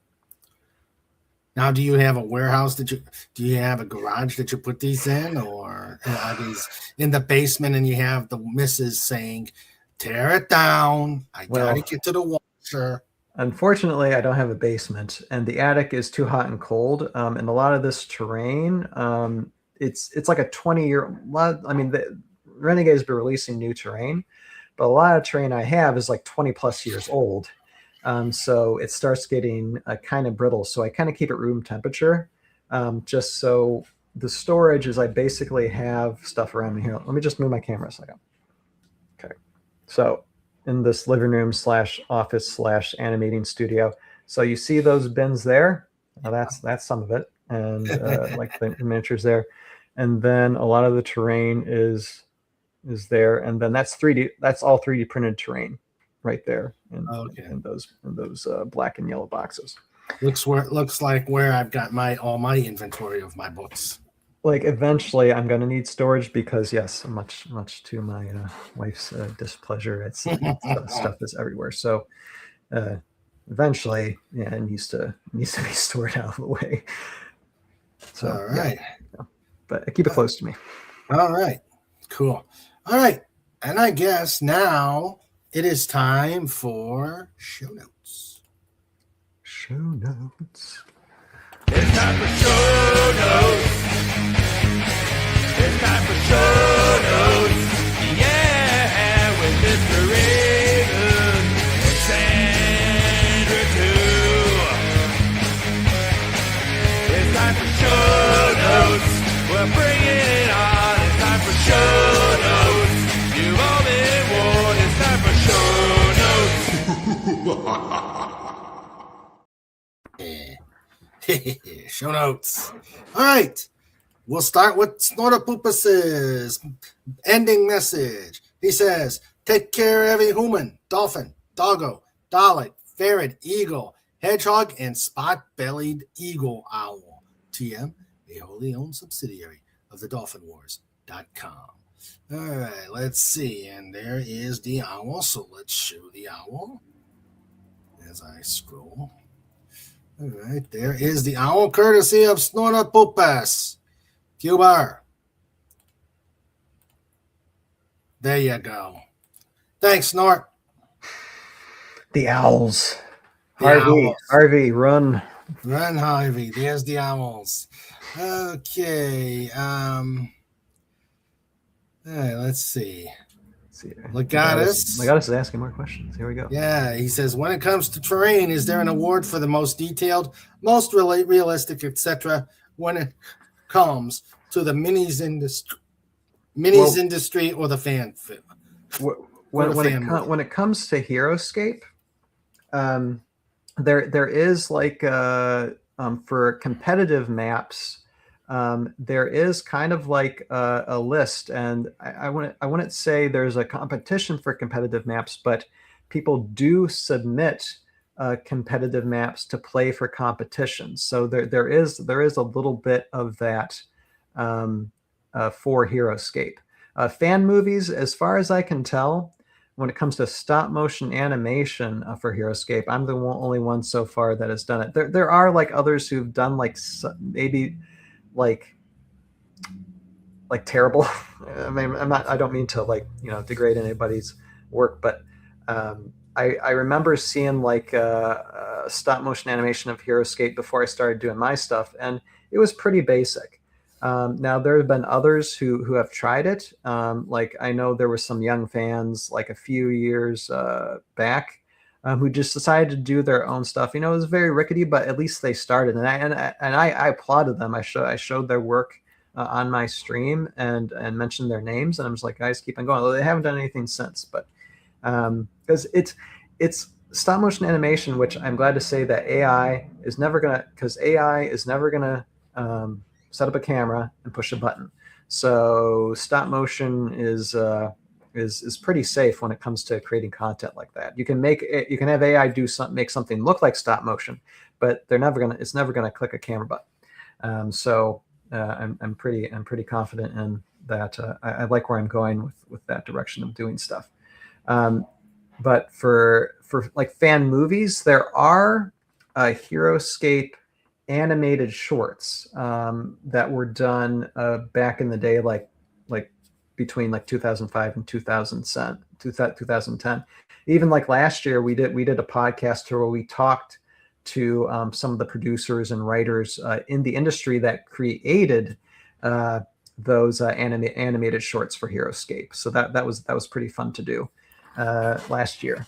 Now, do you have a warehouse do you have a garage that you put these in, or are these in the basement and you have the missus saying, tear it down. I Well, gotta get to the washer. Unfortunately, I don't have a basement, and the attic is too hot and cold. And a lot of this terrain, it's like a 20-year. I mean, the Renegade's been releasing new terrain, but a lot of terrain I have is like 20 plus years old. So it starts getting kind of brittle. So I kind of keep it room temperature, just so the storage is I basically have stuff around me here. Let me just move my camera a second. Okay, so in this living room / office / animating studio. So you see those bins there? Well, that's some of it, and like the miniatures there. And then a lot of the terrain is there, and then that's 3D. That's all 3D printed terrain, right there in those black and yellow boxes. Looks like where I've got all my inventory of my books. Like eventually I'm going to need storage because yes, much to my wife's displeasure, it's stuff is everywhere. So eventually, yeah, it needs to be stored out of the way. So all right. Yeah. But I keep it close to me. All right, cool. All right, and I guess now it is time for show notes. Show notes. It's time for show notes. It's time for show notes. Yeah, with Mr. Reagan and Sandra too. It's time for show notes. We're bringing it on. It's time for show notes. You've all been warned. It's time for show notes. Show notes. All right. We'll start with Snortopupus's ending message. He says, take care every human, dolphin, doggo, Dalek, ferret, eagle, hedgehog, and spot-bellied eagle owl. TM, a wholly owned subsidiary of the DolphinWars.com. All right, let's see. And there is the owl. So let's show the owl as I scroll. All right, there is the owl, courtesy of Snortopupus. Cubar. There you go. Thanks, Snort. The owls. Harvey, run. Run, Harvey. There's the owls. Okay. All right, let's see. Legatus is asking more questions. Here we go. Yeah, he says, when it comes to terrain, is there an award for the most detailed, most realistic, etc. when it comes to the minis industry or the fan film? When it comes to HeroScape, there is like for competitive maps, there is kind of like a list, and I wouldn't say there's a competition for competitive maps, but people do submit competitive maps to play for competitions. So there is a little bit of that for HeroScape. Fan movies, as far as I can tell, when it comes to stop motion animation for HeroScape, I'm the only one so far that has done it. There are like others who've done like maybe like terrible. I mean, I don't mean to like, degrade anybody's work, but I remember seeing like stop motion animation of HeroScape before I started doing my stuff, and it was pretty basic. Now there have been others who have tried it. Like I know there were some young fans like a few years back who just decided to do their own stuff. It was very rickety, but at least they started, and I applauded them. I showed their work on my stream and mentioned their names, and I was like, guys, keep on going. Well, they haven't done anything since, but because it's stop motion animation, which I'm glad to say that AI is never gonna set up a camera and push a button. So stop motion is pretty safe when it comes to creating content like that. You can have AI make something look like stop motion, but it's never gonna click a camera button. So I'm pretty confident in that. I like where I'm going with that direction of doing stuff. But for like fan movies, there are HeroScape animated shorts that were done back in the day, like between like 2005 and 2010. 2010. Even like last year, we did a podcast where we talked to some of the producers and writers in the industry that created those animated shorts for HeroScape. So that was pretty fun to do last year.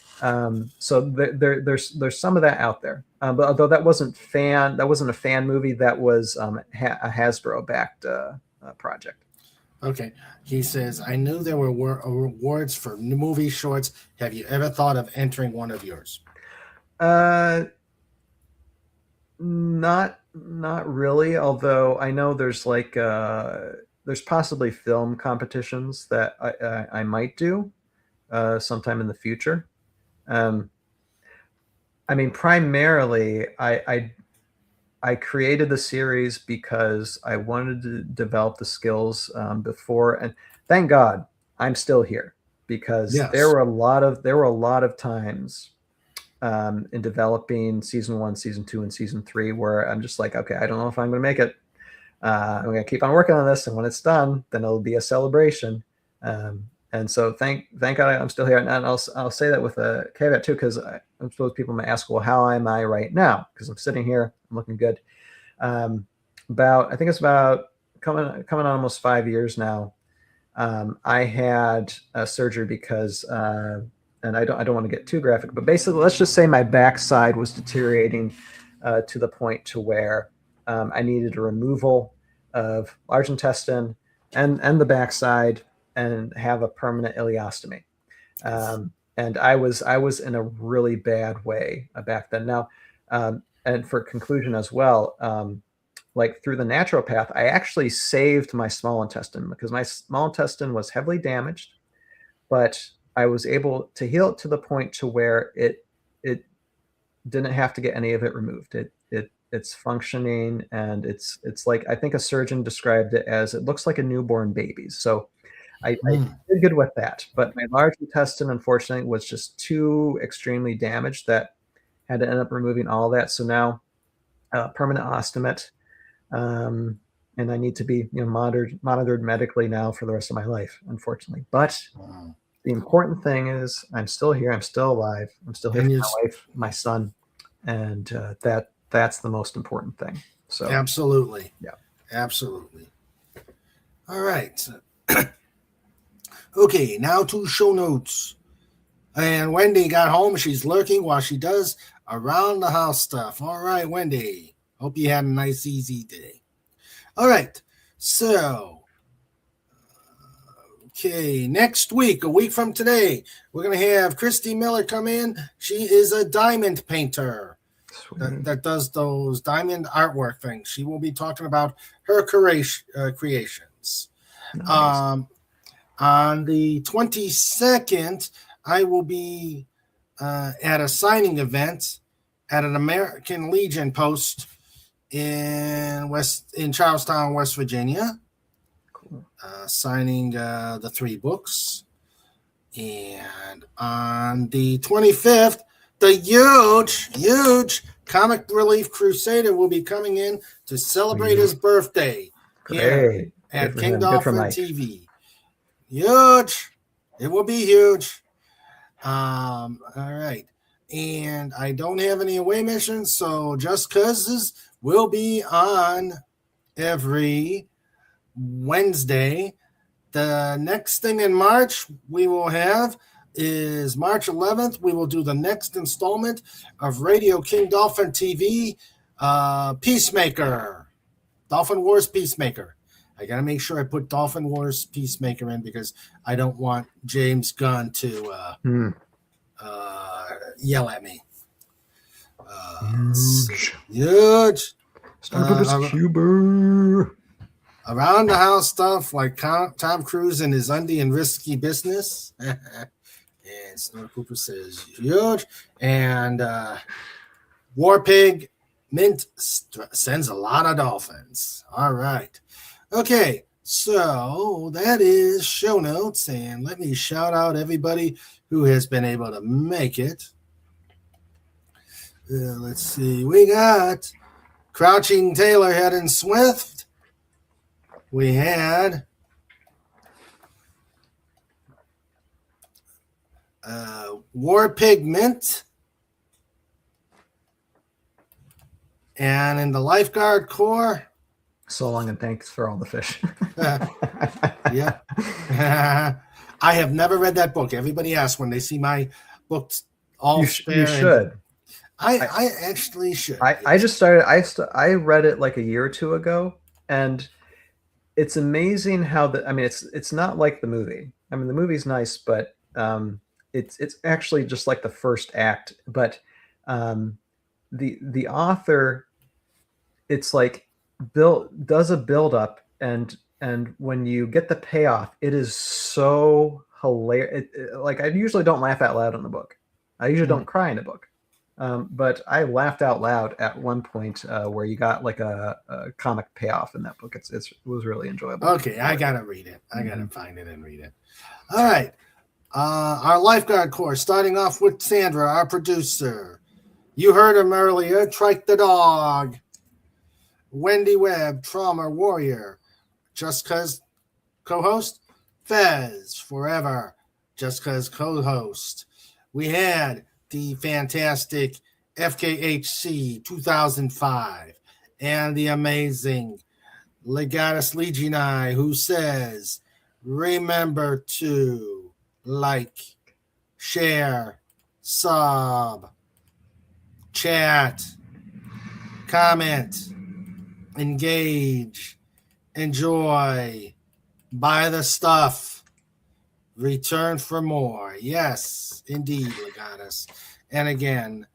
So there's some of that out there. But although that wasn't a fan movie, that was a Hasbro backed project. Okay. He says, I knew there were awards for movie shorts. Have you ever thought of entering one of yours? Not really, although I know there's like there's possibly film competitions that I might do sometime in the future. I mean, primarily I created the series because I wanted to develop the skills before, and thank God I'm still here, because there were a lot of times in developing season 1, season 2, and season 3 where I'm just like, okay, I don't know if I'm going to make it. I'm going to keep on working on this, and when it's done, then it'll be a celebration. And so thank God I'm still here. And I'll say that with a caveat too, because I suppose people may ask, well, how am I right now? Because I'm sitting here, I'm looking good. I think it's about coming on almost 5 years now. I had a surgery because, and I don't want to get too graphic, but basically, let's just say my backside was deteriorating to the point to where I needed a removal of large intestine and the backside, and have a permanent ileostomy. And I was in a really bad way back then. Now, and for conclusion as well, like through the naturopath, I actually saved my small intestine, because my small intestine was heavily damaged, but I was able to heal it to the point to where it didn't have to get any of it removed. It's functioning, and it's like, I think a surgeon described it as, it looks like a newborn baby. So I did good with that, but my large intestine, unfortunately, was just too extremely damaged that had to end up removing all that. So now permanent ostomate, and I need to be monitored medically now for the rest of my life, unfortunately. But the important thing is I'm still here. I'm still alive. I'm still here for my wife, my son, and that's the most important thing. So absolutely, yeah, absolutely. All right. Okay, now to show notes. And Wendy got home. She's lurking while she does around the house stuff. All right, Wendy. Hope you had a nice, easy day. All right. So, okay, next week, a week from today, we're going to have Christy Miller come in. She is a diamond painter that does those diamond artwork things. She will be talking about her creations. Nice. On the 22nd, I will be at a signing event at an American Legion post in Charlestown, West Virginia. Cool. Signing the 3 books. And on the 25th, the huge Comic Relief Crusader will be coming in to celebrate his birthday here at King Dolphin TV. Huge. It will be huge. All right. And I don't have any away missions, so Just Causes will be on every Wednesday. The next thing in March we will have is March 11th. We will do the next installment of Radio King Dolphin TV, Peacemaker, Dolphin Wars Peacemaker. I got to make sure I put Dolphin Wars Peacemaker in, because I don't want James Gunn to yell at me. Huge. Around the house stuff like Tom Cruise and his undie and risky business. And Snow Cooper says huge. And War Pig Mint sends a lot of dolphins. All right. Okay, so that is show notes, and let me shout out everybody who has been able to make it. Let's see, we got Crouching Taylor Head and Swift. We had War Pigment. And in the Lifeguard Corps, So long and thanks for all the fish. yeah. I have never read that book. Everybody asks when they see my books. You should. I actually should. I just started. I read it like a year or two ago, and it's amazing how I mean, it's not like the movie. I mean, the movie's nice, but it's actually just like the first act. But the author, it's like does a build up, and when you get the payoff, it is so hilarious. Like, I usually don't laugh out loud in the book. I usually don't cry in a book. But I laughed out loud at one point where you got like a comic payoff in that book. It was really enjoyable. Okay, I gotta read it. I gotta find it and read it. All right. Our Lifeguard Corps, starting off with Sandra, our producer. You heard him earlier. Trike the Dog. Wendy Webb, Trauma Warrior. Just Cause co-host. Fez, Forever. Just Cause co-host. We had the fantastic FKHC 2005 and the amazing Legatus Legionii, who says, remember to like, share, sub, chat, comment, engage, enjoy, buy the stuff, return for more. Yes, indeed, Legatus. And again,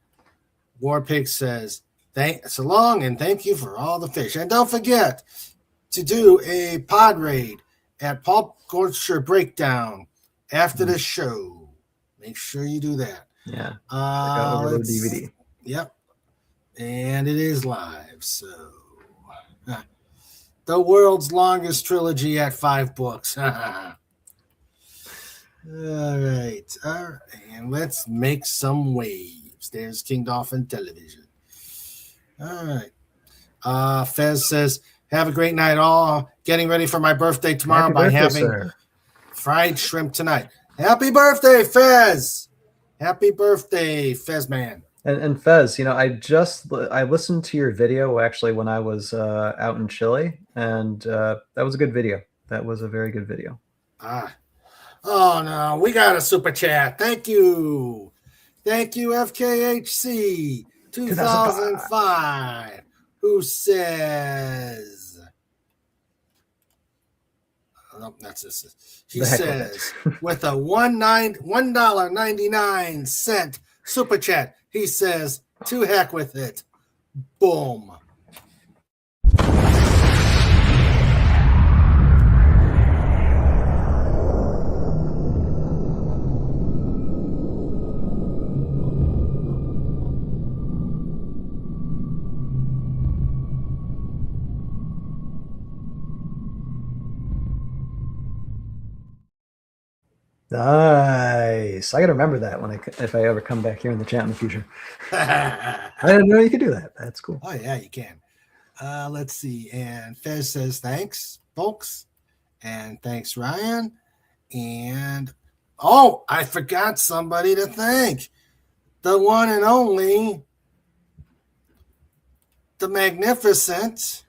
Warpig says, so long and thank you for all the fish. And don't forget to do a pod raid at Pulp Culture Breakdown after the show. Make sure you do that. Yeah. Over the DVD. Yep. And it is live. So the world's longest trilogy at 5 books. All right. And let's make some waves. There's King Dolphin Television. All right. Fez says, have a great night, all. Getting ready for my birthday tomorrow having fried shrimp tonight. Happy birthday, Fez. Happy birthday, Fez man. And Fez, I listened to your video actually when I was out in Chile, and that was a good video. That was a very good video. Oh no, we got a super chat. Thank you, FKHC 2005, who says, "Oh, that's this." He says, with a $1.99 super chat. He says, to heck with it. Boom. Nice. I gotta remember that if I ever come back here in the chat in the future. I didn't know you could do that. That's cool. Oh yeah, you can. Let's see. And Fez says thanks, folks, and thanks, Ryan. And I forgot somebody to thank. The one and only, the magnificent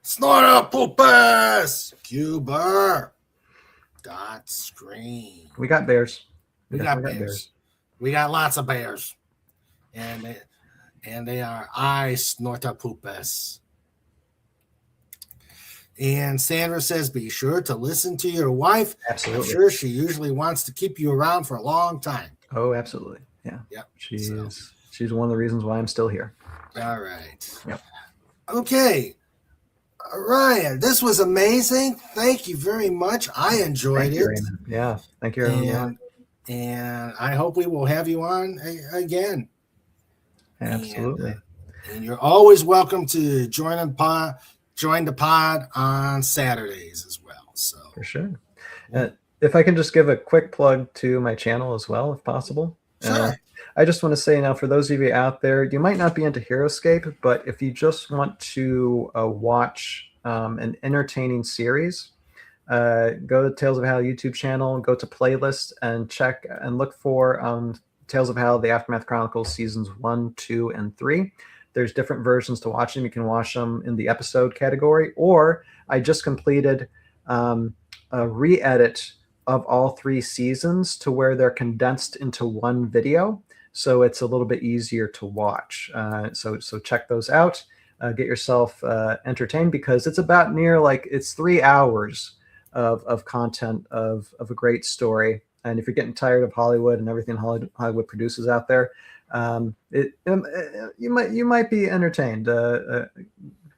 Snorter-Poopus Cuber. .screen. We got bears. We got bears. We got lots of bears. And they are Snorter-Poopus. And Sandra says, be sure to listen to your wife. Absolutely. I'm sure she usually wants to keep you around for a long time. Oh, absolutely. Yeah. Yep. She's one of the reasons why I'm still here. All right. Yep. Okay. Ryan, this was amazing. Thank you very much. I enjoyed it. Raymond. Yeah. Thank you, Raymond. And I hope we will have you on again. Absolutely. And you're always welcome to join the pod on Saturdays as well. So for sure. If I can just give a quick plug to my channel as well, if possible. Sure. I just want to say now, for those of you out there, you might not be into HeroScape, but if you just want to watch an entertaining series, go to Tales of Hal YouTube channel, go to playlist, and check and look for Tales of Hal: The Aftermath Chronicles seasons 1, 2, and 3. There's different versions to watch them. You can watch them in the episode category, or I just completed a re-edit of all 3 seasons to where they're condensed into one video, so it's a little bit easier to watch. So check those out. Get yourself entertained, because it's about it's 3 hours of content of a great story. And if you're getting tired of Hollywood and everything Hollywood produces out there, you might be entertained.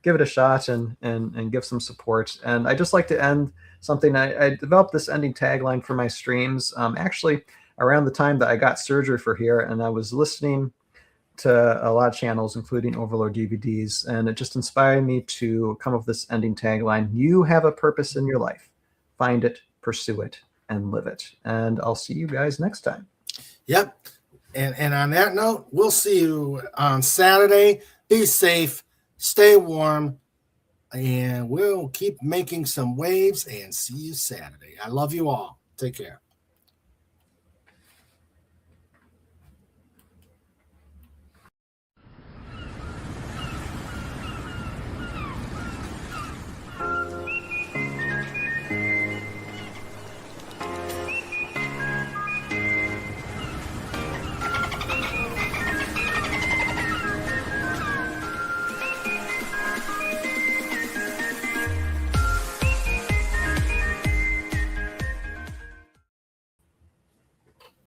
Give it a shot and give some support. And I just like to end something. I developed this ending tagline for my streams actually around the time that I got surgery for here, and I was listening to a lot of channels, including Overlord DVDs, and it just inspired me to come up with this ending tagline: you have a purpose in your life. Find it, pursue it, and live it. And I'll see you guys next time. Yep. And on that note, we'll see you on Saturday. Be safe, stay warm, and we'll keep making some waves and see you Saturday. I love you all. Take care.